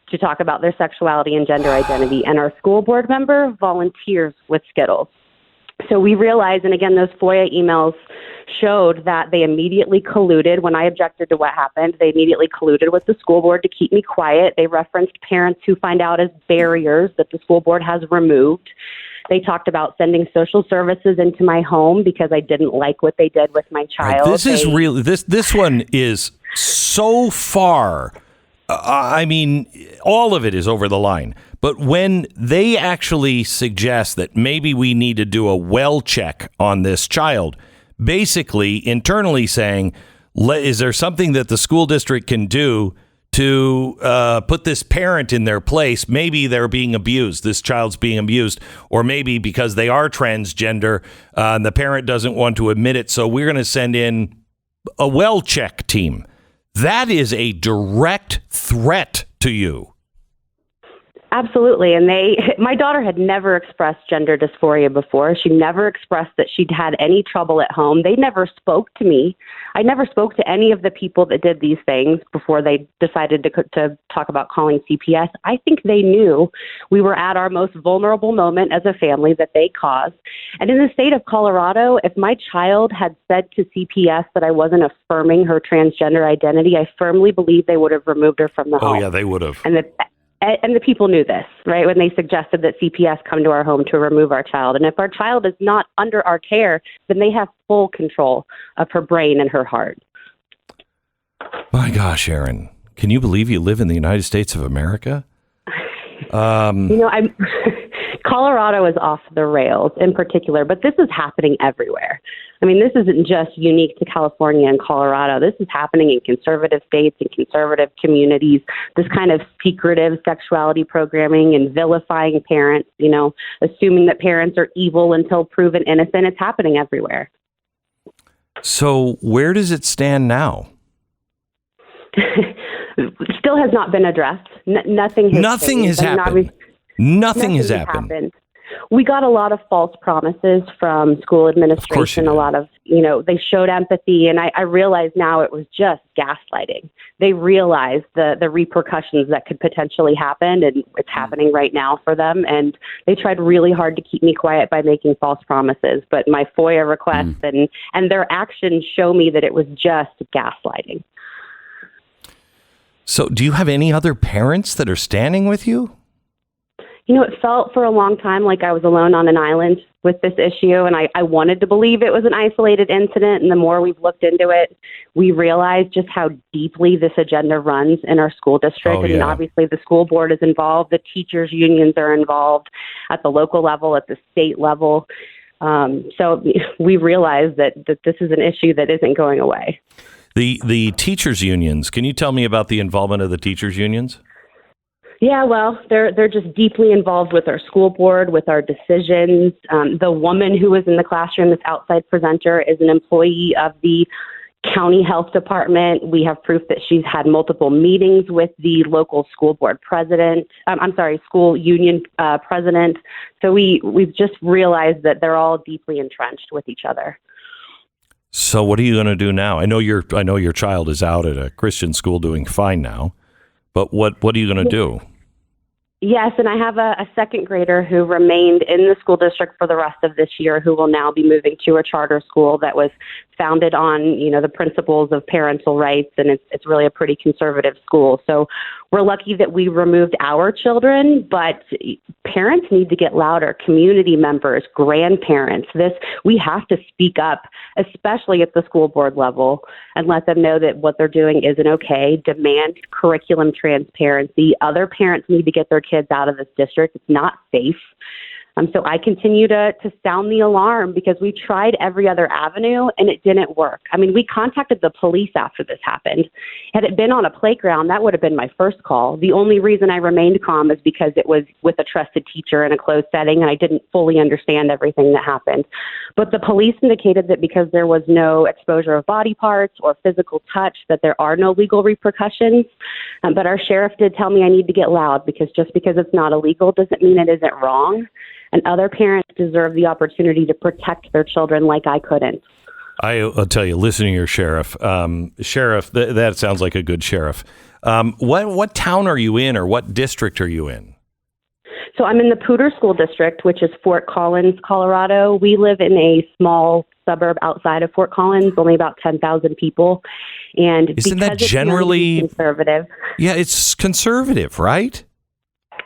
to talk about their sexuality and gender identity. And our school board member volunteers with Skittles. So we realized, and again, those FOIA emails showed that they immediately colluded. When I objected to what happened, they immediately colluded with the school board to keep me quiet. They referenced parents who find out as barriers that the school board has removed. They talked about sending social services into my home because I didn't like what they did with my child. Right, this is really, this one is so far. I mean, all of it is over the line. But when they actually suggest that maybe we need to do a well check on this child, basically internally saying, is there something that the school district can do to put this parent in their place? Maybe they're being abused. This child's being abused, or maybe because they are transgender, and the parent doesn't want to admit it. So we're going to send in a well check team. That is a direct threat to you. Absolutely. And my daughter had never expressed gender dysphoria before. She never expressed that she'd had any trouble at home. They never spoke to me. I never spoke to any of the people that did these things before they decided to talk about calling CPS. I think they knew we were at our most vulnerable moment as a family that they caused. And in the state of Colorado, if my child had said to CPS that I wasn't affirming her transgender identity, I firmly believe they would have removed her from the home. Oh, yeah, they would have. And the people knew this, right, when they suggested that CPS come to our home to remove our child. And if our child is not under our care, then they have full control of her brain and her heart. My gosh, Aaron, can you believe you live in the United States of America? Colorado is off the rails in particular, but this is happening everywhere. I mean, this isn't just unique to California and Colorado. This is happening in conservative states and conservative communities, this kind of secretive sexuality programming and vilifying parents, assuming that parents are evil until proven innocent. It's happening everywhere. So where does it stand now? Still has not been addressed. Nothing has happened. Nothing has happened. We got a lot of false promises from school administration. A lot of, they showed empathy. And I realize now it was just gaslighting. They realized the repercussions that could potentially happen. And it's happening right now for them. And they tried really hard to keep me quiet by making false promises. But my FOIA requests and their actions show me that it was just gaslighting. So do you have any other parents that are standing with you? It felt for a long time like I was alone on an island. with this issue, and I wanted to believe it was an isolated incident. And the more we've looked into it, we realize just how deeply this agenda runs in our school district. Oh, I mean, yeah. obviously the school board is involved, the teachers' unions are involved at the local level, at the state level. So we realize that this is an issue that isn't going away. The teachers' unions, can you tell me about the involvement of the teachers' unions? Yeah, well, they're just deeply involved with our school board, with our decisions. The woman who was in the classroom, this outside presenter, is an employee of the county health department. We have proof that she's had multiple meetings with the local school board president. School union president. So we've just realized that thare all deeply entrenched with each other. So what are you going to do now? I know your child is out at a Christian school doing fine now, but what are you going to do? Yes, and I have a second grader who remained in the school district for the rest of this year, who will now be moving to a charter school that was founded on, the principles of parental rights, and it's really a pretty conservative school. So we're lucky that we removed our children, but parents need to get louder. Community members, grandparents, we have to speak up, especially at the school board level, and let them know that what they're doing isn't okay. Demand curriculum transparency. Other parents need to get their kids out of this district. It's not safe. So I continue to sound the alarm because we tried every other avenue and it didn't work. I mean, we contacted the police after this happened. Had it been on a playground, that would have been my first call. The only reason I remained calm is because it was with a trusted teacher in a closed setting and I didn't fully understand everything that happened. But the police indicated that because there was no exposure of body parts or physical touch, that there are no legal repercussions. But our sheriff did tell me I need to get loud because just because it's not illegal doesn't mean it isn't wrong. And other parents deserve the opportunity to protect their children like I couldn't. I'll tell you, listening to your sheriff, that sounds like a good sheriff. What town are you in or what district are you in? So I'm in the Poudre School District, which is Fort Collins, Colorado. We live in a small suburb outside of Fort Collins, only about 10,000 people. And isn't that generally conservative? Yeah, it's conservative, right?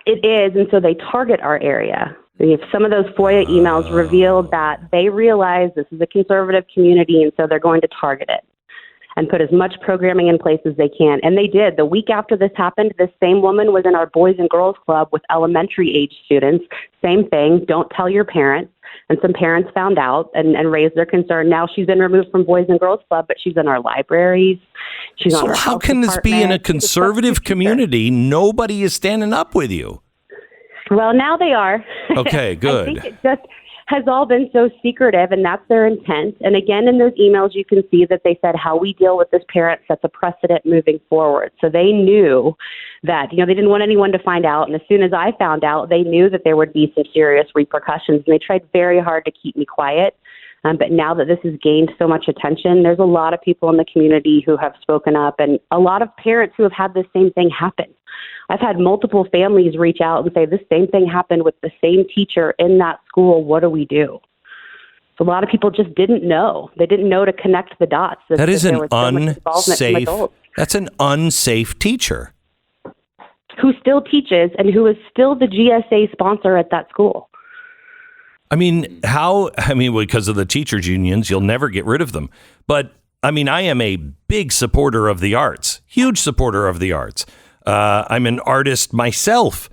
It is, and so they target our area. Some of those FOIA emails revealed that they realize this is a conservative community, and so they're going to target it and put as much programming in place as they can. And they did. The week after this happened, this same woman was in our Boys and Girls Club with elementary age students. Same thing, don't tell your parents. And some parents found out and raised their concern. Now she's been removed from Boys and Girls Club, but she's in our libraries. She's on our how health can this be in a department. conservative community? Nobody is standing up with you. Well, now they are. Okay, good. I think it just has all been so secretive, and that's their intent. And again, in those emails, you can see that they said how we deal with this parent sets a precedent moving forward. So they knew that, they didn't want anyone to find out. And as soon as I found out, they knew that there would be some serious repercussions, and they tried very hard to keep me quiet. But now that this has gained so much attention, there's a lot of people in the community who have spoken up and a lot of parents who have had the same thing happen. I've had multiple families reach out and say, this same thing happened with the same teacher in that school. What do we do? So a lot of people just didn't know. They didn't know to connect the dots. That is an unsafe. That's an unsafe teacher. Who still teaches and who is still the GSA sponsor at that school. Because of the teachers' unions, you'll never get rid of them. But, I am a big supporter of the arts, huge supporter of the arts. I'm an artist myself,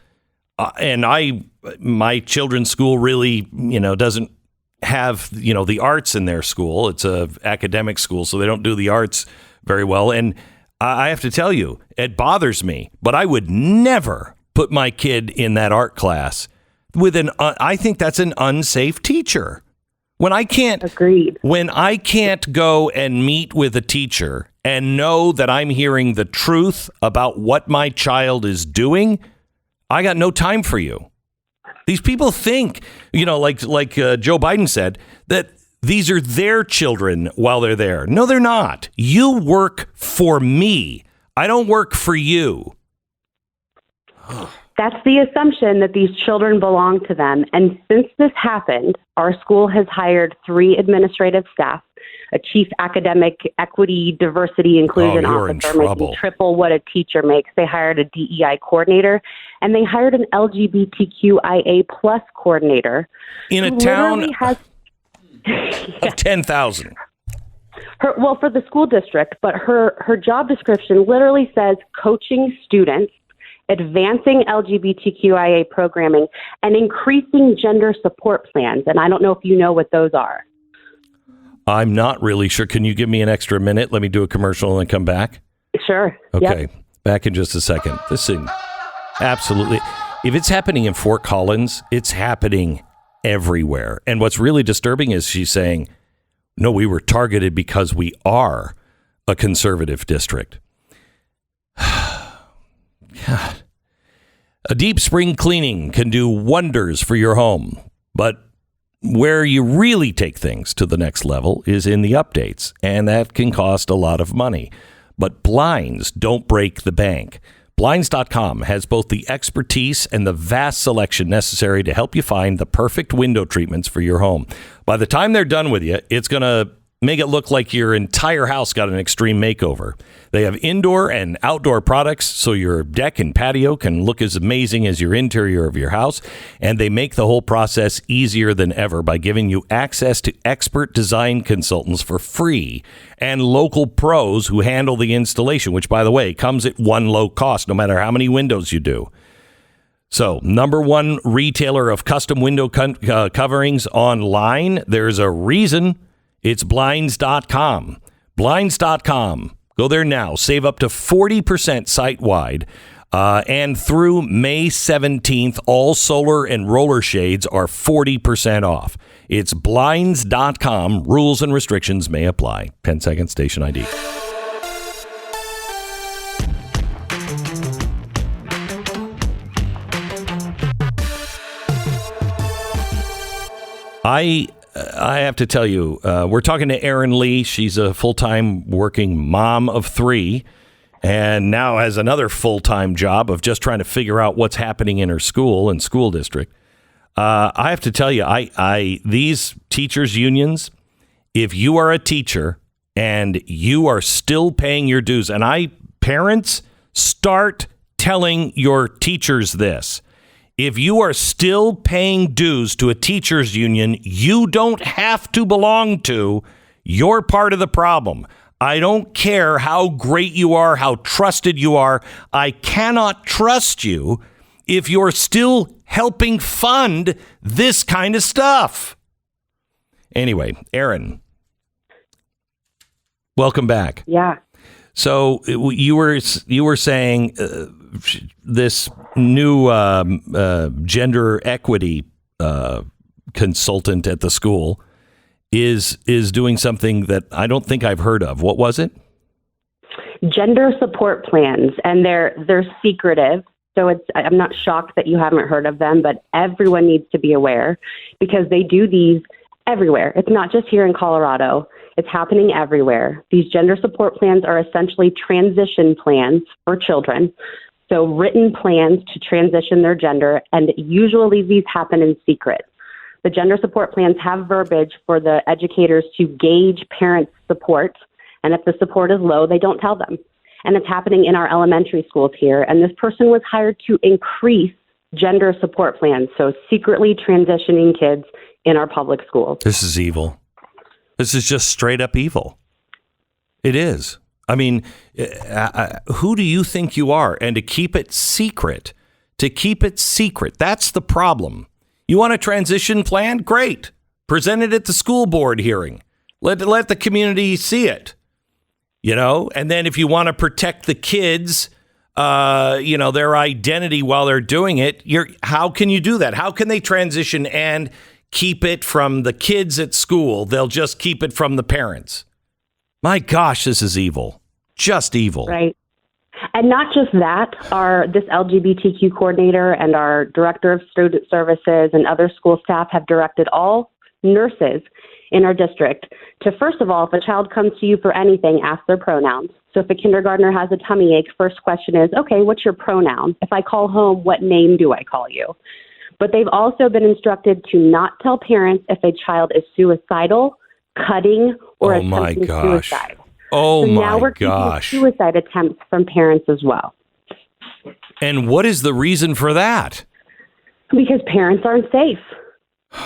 and my children's school really, doesn't have, the arts in their school. It's a academic school, so they don't do the arts very well. And I have to tell you, it bothers me, but I would never put my kid in that art class with I think that's an unsafe teacher. When I can't go and meet with a teacher and know that I'm hearing the truth about what my child is doing, I got no time for you. These people think, like Joe Biden said, that these are their children while they're there. No, they're not. You work for me. I don't work for you. That's the assumption that these children belong to them. And since this happened, our school has hired 3 administrative staff, a chief academic equity, diversity, inclusion you're in officer trouble. making triple what a teacher makes. They hired a DEI coordinator, and they hired an LGBTQIA plus coordinator. In a who town literally has of 10,000. for the school district, but her job description literally says coaching students, advancing LGBTQIA programming, and increasing gender support plans. And I don't know if you know what those are. I'm not really sure. Can you give me an extra minute? Let me do a commercial and then come back. Sure. Okay. Yep. Back in just a second. This thing, absolutely. If it's happening in Fort Collins, it's happening everywhere. And what's really disturbing is she's saying, no, we were targeted because we are a conservative district. God. A deep spring cleaning can do wonders for your home, but where you really take things to the next level is in the updates, and that can cost a lot of money. But blinds don't break the bank. Blinds.com has both the expertise and the vast selection necessary to help you find the perfect window treatments for your home. By the time they're done with you, it's going to make it look like your entire house got an extreme makeover. They have indoor and outdoor products, so your deck and patio can look as amazing as your interior of your house. And they make the whole process easier than ever by giving you access to expert design consultants for free and local pros who handle the installation, which, by the way, comes at one low cost, no matter how many windows you do. So, number one retailer of custom window coverings online. There's a reason. It's Blinds.com. Blinds.com. Go there now. Save up to 40% site-wide. And through May 17th, all solar and roller shades are 40% off. It's Blinds.com. Rules and restrictions may apply. 10-second station ID. I have to tell you, we're talking to Erin Lee. She's a full-time working mom of 3 and now has another full-time job of just trying to figure out what's happening in her school and school district. I have to tell you, these teachers' unions, if you are a teacher and you are still paying your dues, and parents, start telling your teachers this. If you are still paying dues to a teachers union you don't have to belong to, you're part of the problem. I don't care how great you are, how trusted you are. I cannot trust you if you're still helping fund this kind of stuff. Anyway, Erin, welcome back. Yeah. So you were saying this new gender equity consultant at the school is doing something that I don't think I've heard of. What was it? Gender support plans, and they're secretive. So I'm not shocked that you haven't heard of them, but everyone needs to be aware because they do these everywhere. It's not just here in Colorado. It's happening everywhere. These gender support plans are essentially transition plans for children. So written plans to transition their gender, and usually these happen in secret. The gender support plans have verbiage for the educators to gauge parents' support, and if the support is low, they don't tell them. And it's happening in our elementary schools here, and this person was hired to increase gender support plans, so secretly transitioning kids in our public schools. This is evil. This is just straight up evil. It is. I mean, who do you think you are? And to keep it secret, that's the problem. You want a transition plan? Great. Present it at the school board hearing. Let the community see it. You know, and then if you want to protect the kids, their identity while they're doing it, how can you do that? How can they transition and keep it from the kids at school? They'll just keep it from the parents. My gosh, this is evil. Just evil. Right. And not just that, this LGBTQ coordinator and our director of student services and other school staff have directed all nurses in our district to, first of all, if a child comes to you for anything, ask their pronouns. So if a kindergartner has a tummy ache, first question is, okay, what's your pronoun? If I call home, what name do I call you? But they've also been instructed to not tell parents if a child is suicidal, cutting or Oh my attempting gosh. suicide. Oh So now my we're keeping gosh. suicide attempts from parents as well. And what is the reason for that? Because parents aren't safe.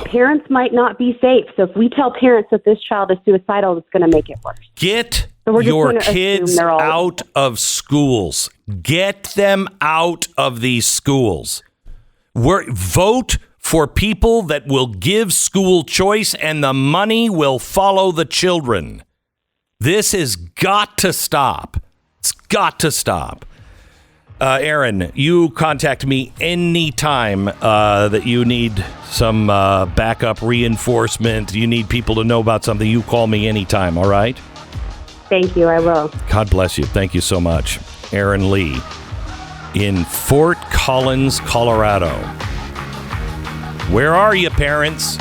Parents might not be safe. So if we tell parents that this child is suicidal, it's going to make it worse. Get So we're just your gonna assume kids they're all- out of schools. Get them out of these schools. Vote for people that will give school choice, and the money will follow the children. This has got to stop. It's got to stop. Aaron, you contact me anytime that you need some backup reinforcement. You need people to know about something. You call me anytime, all right? Thank you. I will. God bless you. Thank you so much. Aaron Lee in Fort Collins, Colorado. Where are you, parents?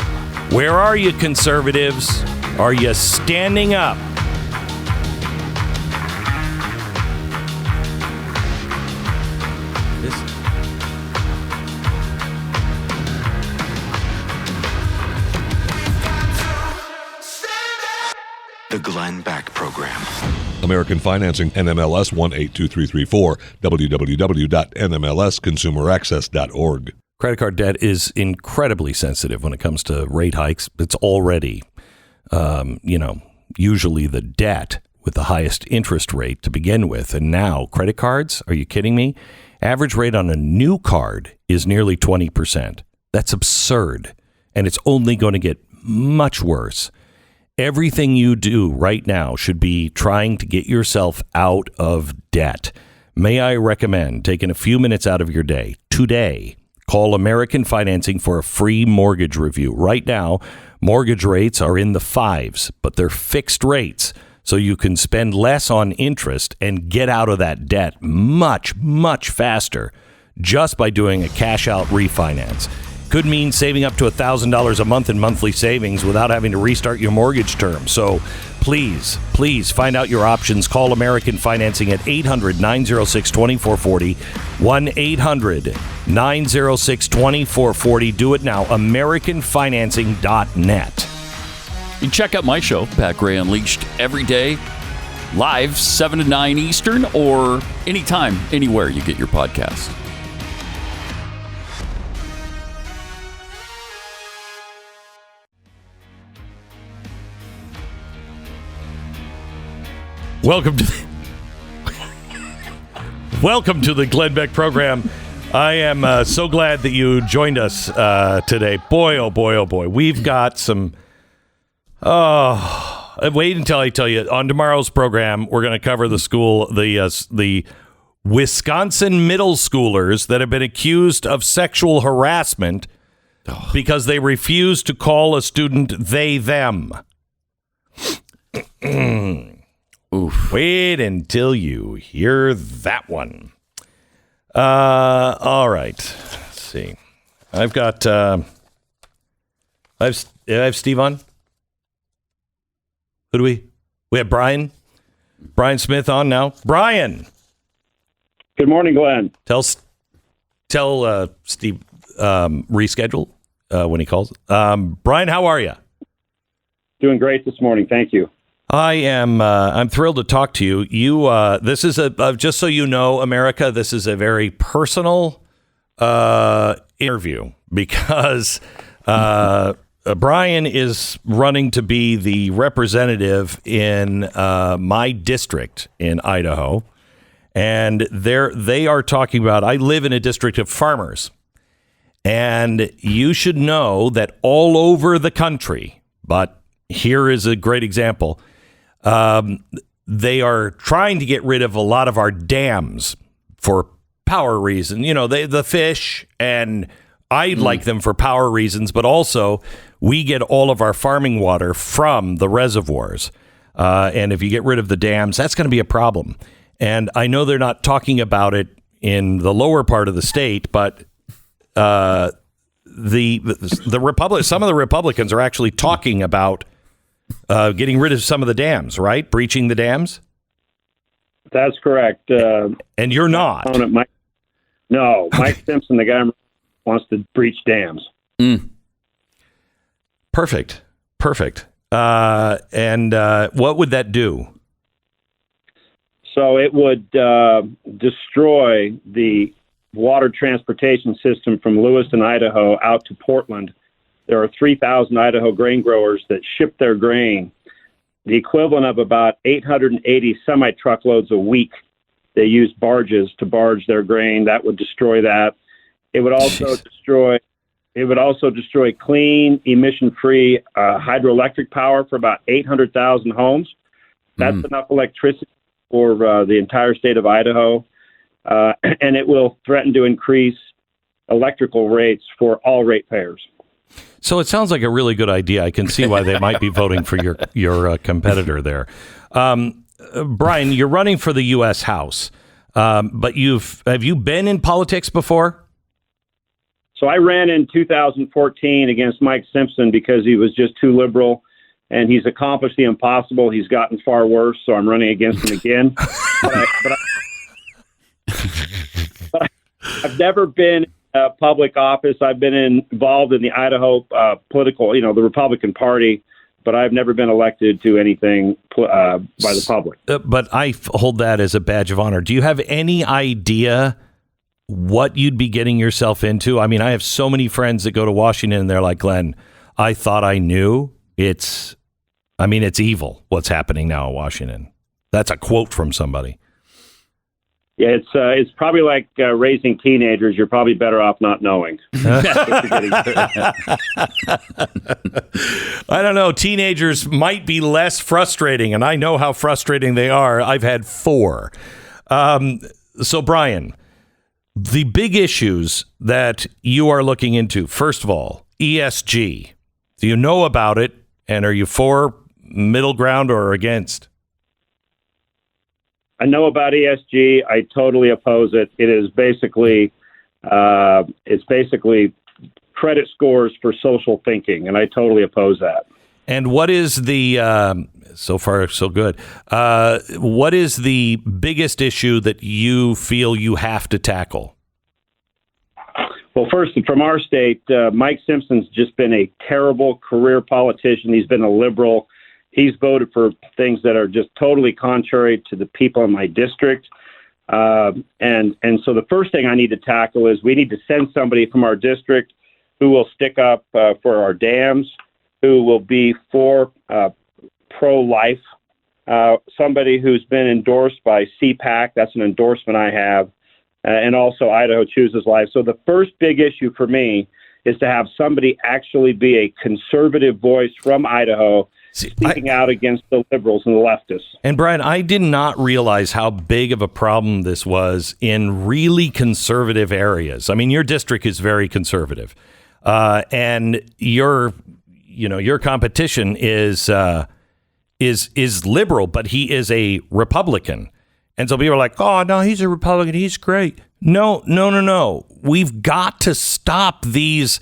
Where are you, conservatives? Are you standing up? The Glenn Beck Program. American Financing, NMLS 182334, www.nmlsconsumeraccess.org. Credit card debt is incredibly sensitive when it comes to rate hikes. It's already, usually the debt with the highest interest rate to begin with. And now credit cards, are you kidding me? Average rate on a new card is nearly 20%. That's absurd. And it's only going to get much worse. Everything you do right now should be trying to get yourself out of debt. May I recommend taking a few minutes out of your day today? Call American Financing for a free mortgage review. Right now, mortgage rates are in the 5s, but they're fixed rates, so you can spend less on interest and get out of that debt much, much faster just by doing a cash-out refinance. Could mean saving up to $1,000 a month in monthly savings without having to restart your mortgage term. So please find out your options. Call American Financing at 800-906-2440, 1-800-906-2440. Do it now, AmericanFinancing.net. You can check out my show, Pat Gray Unleashed, every day, live 7 to 9 Eastern, or anytime, anywhere you get your podcast. Welcome to the Glenn Beck program. I am so glad that you joined us today. Boy, oh boy, oh boy. We've got some... wait until I tell you. On tomorrow's program, we're going to cover the Wisconsin middle schoolers that have been accused of sexual harassment because they refuse to call a student they, them. Oof. Wait until you hear that one. All right. Let's see. I've got I have Steve on. Who do we have Brian Smith on now. Brian. Good morning, Glenn. Tell Steve reschedule when he calls. Brian, how are you? Doing great this morning. Thank you. I am. I'm thrilled to talk to you. This is just so you know, America. This is a very personal interview because Brian is running to be the representative in my district in Idaho, and they are talking about. I live in a district of farmers, and you should know that all over the country, but here is a great example. They are trying to get rid of a lot of our dams for power reasons. The fish, and I like them for power reasons, but also we get all of our farming water from the reservoirs. And if you get rid of the dams, that's going to be a problem. And I know they're not talking about it in the lower part of the state, but some of the Republicans are actually talking about getting rid of some of the dams, right? Breaching the dams? That's correct. And you're not. Mike Simpson, the guy wants to breach dams. Perfect. And what would that do? So it would destroy the water transportation system from Lewiston, Idaho, out to Portland. There are 3,000 Idaho grain growers that ship their grain, the equivalent of about 880 semi-truckloads a week. They use barges to barge their grain. That would destroy that. It would also destroy. It would also destroy clean, emission-free hydroelectric power for about 800,000 homes. That's enough electricity for the entire state of Idaho, and it will threaten to increase electrical rates for all ratepayers. So it sounds like a really good idea. I can see why they might be voting for your competitor there. Brian, you're running for the U.S. House, but have you been in politics before? So I ran in 2014 against Mike Simpson because he was just too liberal, and he's accomplished the impossible. He's gotten far worse, so I'm running against him again. but I've never been in public office. I've been involved in the Idaho political, the Republican Party, but I've never been elected to anything by the public. But I hold that as a badge of honor. Do you have any idea what you'd be getting yourself into? I mean, I have so many friends that go to Washington and they're like, Glenn, I thought I knew. It's evil what's happening now in Washington. That's a quote from somebody. Yeah, it's probably like raising teenagers. You're probably better off not knowing. I don't know. Teenagers might be less frustrating, and I know how frustrating they are. I've had 4. So, Brian, the big issues that you are looking into, first of all, ESG. Do you know about it, and are you for middle ground or against? I know about ESG. I totally oppose it. It is basically credit scores for social thinking, and I totally oppose that. And what is the so far so good? What is the biggest issue that you feel you have to tackle? Well, first, from our state, Mike Simpson's just been a terrible career politician. He's been a liberal. He's voted for things that are just totally contrary to the people in my district. And so the first thing I need to tackle is we need to send somebody from our district who will stick up for our dams, who will be for pro-life, somebody who's been endorsed by CPAC. That's an endorsement I have. And also Idaho Chooses Life. So the first big issue for me is to have somebody actually be a conservative voice from Idaho speaking out against the liberals and the leftists. And Brian, I did not realize how big of a problem this was in really conservative areas. I mean, your district is very conservative, and your competition is liberal, but he is a Republican. And so people are like, oh, no, he's a Republican. He's great. No. We've got to stop these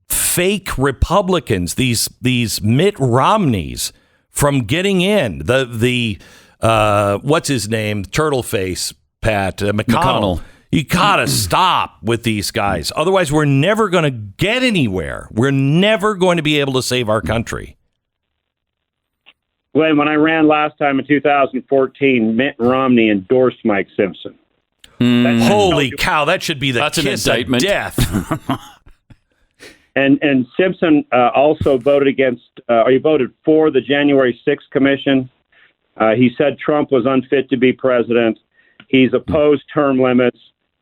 fake Republicans, these Mitt Romneys from getting in. The what's his name? Turtle face, Pat McConnell. You got to stop with these guys. Otherwise, we're never going to get anywhere. We're never going to be able to save our country. Glenn, when I ran last time in 2014, Mitt Romney endorsed Mike Simpson. Holy cow, that should be the kiss of death. And Simpson also voted he voted for the January 6th commission. He said Trump was unfit to be president. He's opposed term limits.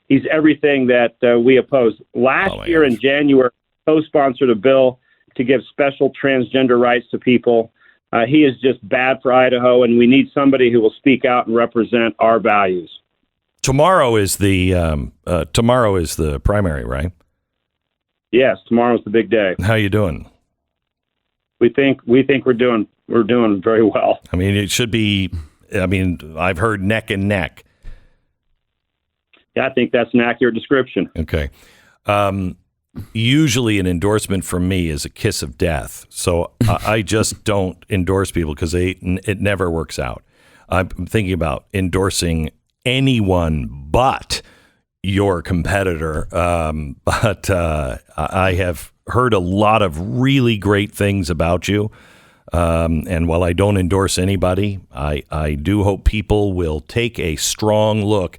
He's everything that we oppose. Last year in January, co-sponsored a bill to give special transgender rights to people. He is just bad for Idaho, and we need somebody who will speak out and represent our values. Tomorrow is the primary, right? Yes, tomorrow's the big day. How you doing? We think we're doing very well. I mean, it should be. I mean, I've heard neck and neck. Yeah, I think that's an accurate description. Okay. Usually an endorsement from me is a kiss of death. So I just don't endorse people because it never works out. I'm thinking about endorsing anyone but your competitor. But I have heard a lot of really great things about you. And while I don't endorse anybody, I do hope people will take a strong look.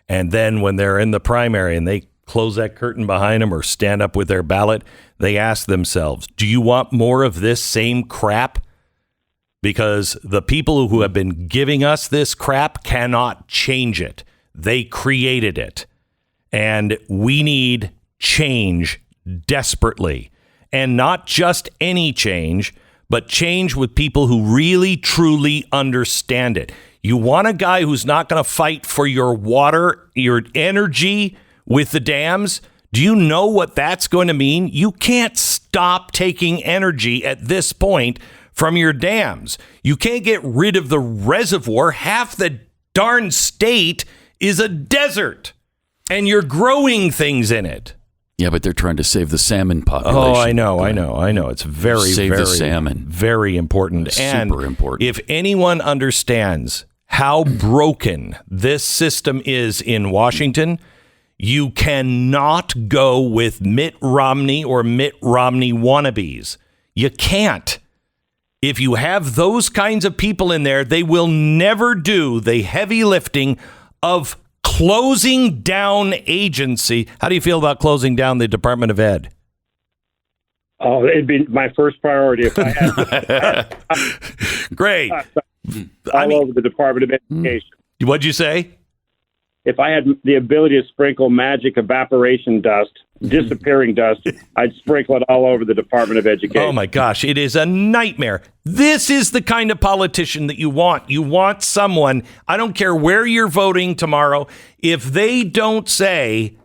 And then when they're in the primary and they close that curtain behind them or stand up with their ballot, they ask themselves, do you want more of this same crap? Because the people who have been giving us this crap cannot change it. They created it. And we need change desperately. And not just any change, but change with people who really, truly understand it. You want a guy who's not going to fight for your water, your energy with the dams? Do you know what that's going to mean? You can't stop taking energy at this point from your dams. You can't get rid of the reservoir. Half the darn state is a desert, and you're growing things in it. Yeah, but they're trying to save the salmon population. Oh, I know. It's very, save very, the salmon. Very important. Super important. If anyone understands how broken this system is in Washington, you cannot go with Mitt Romney or Mitt Romney wannabes. You can't. If you have those kinds of people in there, they will never do the heavy lifting of closing down agency. How do you feel about closing down the Department of Ed? Oh, it'd be my first priority if I had. Great. All over the Department of Education. What'd you say? If I had the ability to sprinkle magic evaporation dust, disappearing dust, I'd sprinkle it all over the Department of Education. Oh, my gosh. It is a nightmare. This is the kind of politician that you want. You want someone, I don't care where you're voting tomorrow, if they don't say,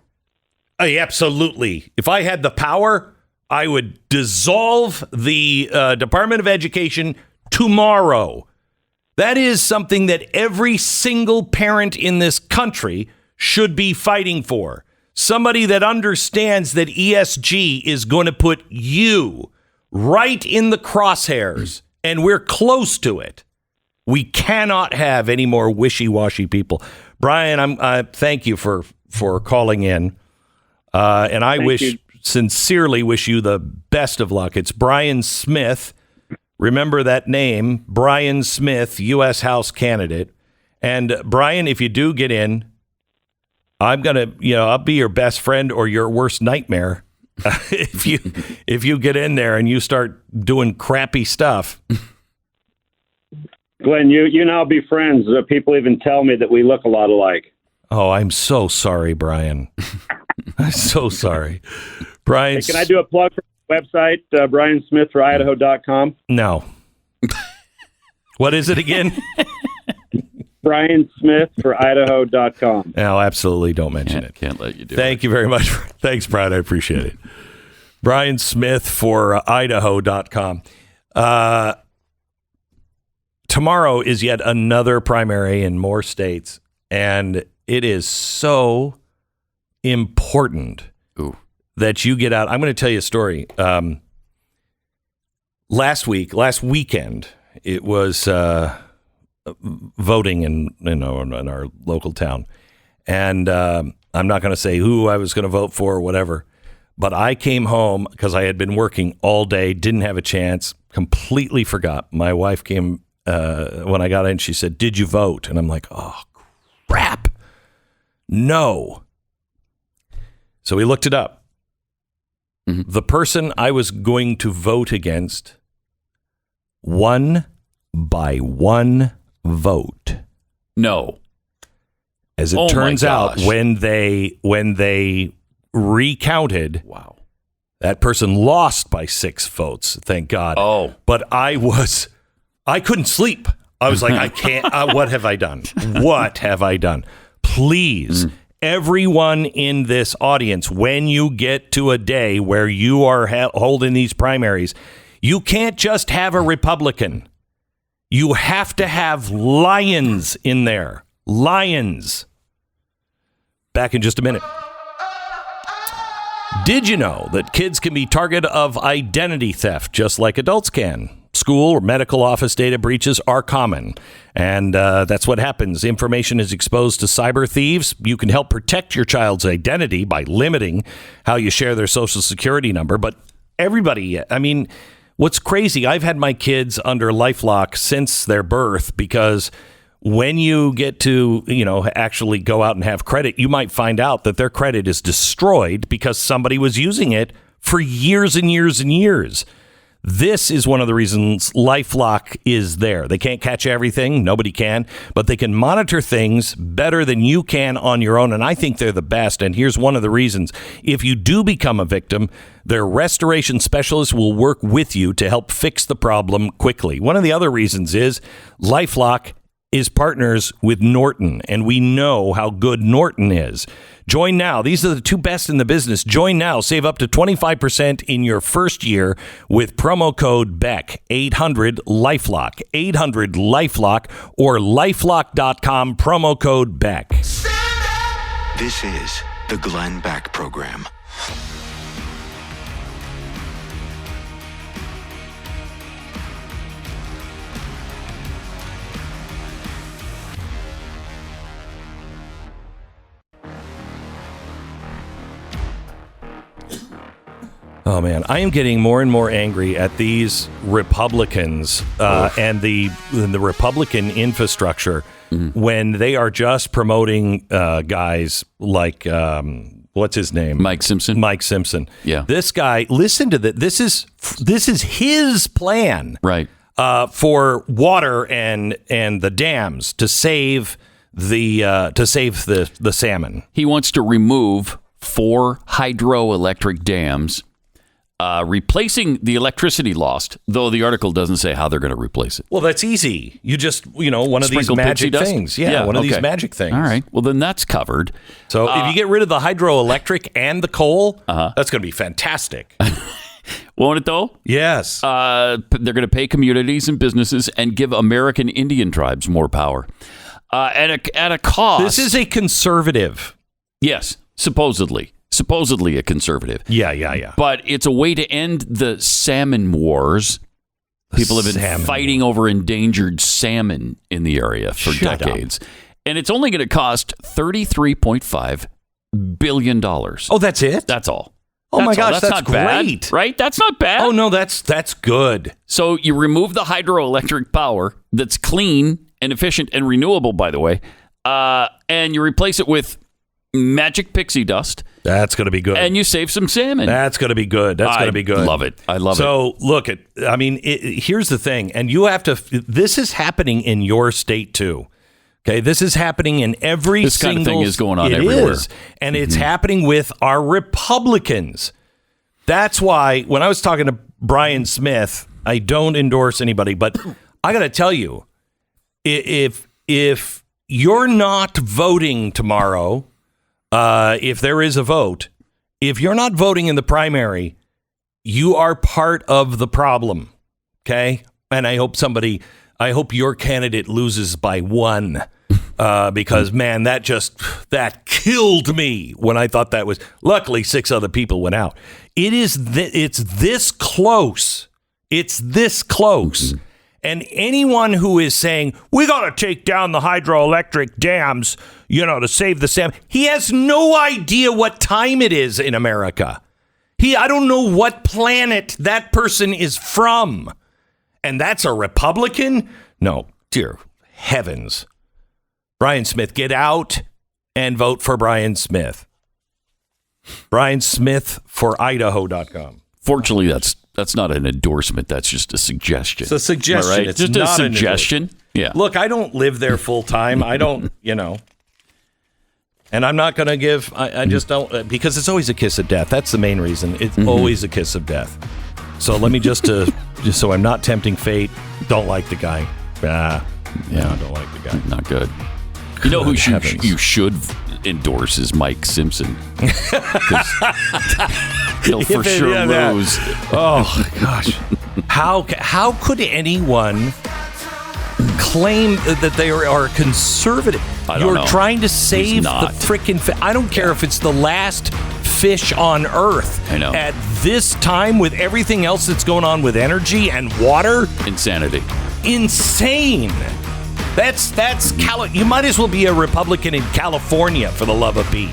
hey, absolutely, if I had the power, I would dissolve the Department of Education tomorrow. That is something that every single parent in this country should be fighting for. Somebody that understands that ESG is going to put you right in the crosshairs, and we're close to it. We cannot have any more wishy-washy people. Brian, I thank you for calling in, and I sincerely wish you the best of luck. It's Brian Smith. Remember that name, Brian Smith, U.S. House candidate. And Brian, if you do get in, I'm going to, I'll be your best friend or your worst nightmare if you get in there and you start doing crappy stuff. Glenn, you and I'll be friends. People even tell me that we look a lot alike. Oh, I'm so sorry, Brian. I'm so sorry. Brian. Hey, can I do a plug for the website, briansmithforidaho.com? No. What is it again? briansmithforidaho.com. No, absolutely don't mention it. Can't let you do it. Thank you very much. Thanks, Brian. I appreciate it. Brian Smith for Idaho.com. Tomorrow is yet another primary in more states, and it is so important that you get out. I'm going to tell you a story. Last weekend, it was voting in our local town. And I'm not going to say who I was going to vote for or whatever, but I came home because I had been working all day, didn't have a chance, completely forgot. My wife came when I got in, she said, "Did you vote?" And I'm like, "Oh, crap. No." So we looked it up. Mm-hmm. The person I was going to vote against won by one vote. No. As it turns out, when they recounted, wow, that person lost by 6 votes. Thank God. Oh, but I couldn't sleep. I was like, I can't. What have I done? What have I done? Please, everyone in this audience, when you get to a day where you are holding these primaries, you can't just have a Republican. You have to have lions in there. Lions. Back in just a minute. Did you know that kids can be target of identity theft just like adults can? School or medical office data breaches are common, and that's what happens. Information is exposed to cyber thieves. You can help protect your child's identity by limiting how you share their social security number, but everybody, I mean, What's crazy, I've had my kids under LifeLock since their birth because when you get to, actually go out and have credit, you might find out that their credit is destroyed because somebody was using it for years and years and years. This is one of the reasons LifeLock is there. They can't catch everything. Nobody can. But they can monitor things better than you can on your own. And I think they're the best. And here's one of the reasons. If you do become a victim, their restoration specialists will work with you to help fix the problem quickly. One of the other reasons is LifeLock is partners with Norton, and we know how good Norton is. Join now. These are the two best in the business. Join now. Save up to 25% in your first year with promo code Beck. 800-LIFELOCK. 800-LIFELOCK or lifelock.com, promo code Beck. This is the Glenn Beck Program. Oh, man, I am getting more and more angry at these Republicans and the Republican infrastructure when they are just promoting guys like, what's his name? Mike Simpson. Mike Simpson. Yeah. This guy, listen to that. This is his plan. Right. For water and the dams to save the salmon. He wants to remove 4 hydroelectric dams, replacing the electricity lost, though the article doesn't say how they're going to replace it. Well, that's easy. You just, one of Sprinkle these magic pixie dust? things. Yeah, one of these magic things. All right. Well, then that's covered. So if you get rid of the hydroelectric and the coal, that's going to be fantastic. Won't it, though? Yes. They're going to pay communities and businesses and give American Indian tribes more power at a cost. This is a conservative. Yes, supposedly a conservative. Yeah. But it's a way to end the salmon wars. People have been fighting over endangered salmon in the area for decades. And it's only going to cost $33.5 billion. Oh, that's it? That's all. Oh, my gosh, that's not great. Bad, right? That's not bad. Oh, no, that's good. So you remove the hydroelectric power that's clean and efficient and renewable, by the way, and you replace it with magic pixie dust. That's going to be good. And you save some salmon. That's going to be good. That's going to be good. I love it. So look, here's the thing. And you have to, this is happening in your state too. Okay. This is happening in every this single. This kind of thing is going on it everywhere. Is, and it's happening with our Republicans. That's why when I was talking to Brian Smith, I don't endorse anybody, but I got to tell you, if you're not voting tomorrow, if there is a vote, if you're not voting in the primary, you are part of the problem. Okay. And I hope your candidate loses by 1, because man, that killed me when I thought that was, luckily 6 other people went out. It's this close. It's this close. And anyone who is saying, we got to take down the hydroelectric dams, to save the salmon, he has no idea what time it is in America. I don't know what planet that person is from. And that's a Republican? No, dear heavens. Brian Smith, get out and vote for Brian Smith. Brian Smith for Idaho.com. Fortunately, that's not an endorsement. That's just a suggestion. It's a suggestion. Right? It's just not a suggestion. Yeah. Look, I don't live there full time. I don't, And I'm not going to give, I just don't, because it's always a kiss of death. That's the main reason. It's always a kiss of death. So let me just so I'm not tempting fate, don't like the guy. Don't like the guy. Not good. You know who you should endorse is Mike Simpson. He'll for sure lose. Oh, gosh. How could anyone claim that they are conservative? You're trying to save the freaking fish. I don't care if it's the last fish on Earth. I know. At this time, with everything else that's going on with energy and water. Insanity. Insane. You might as well be a Republican in California, for the love of Pete.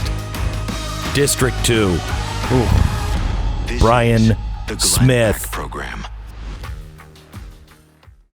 District 2. Brian Smith. Program.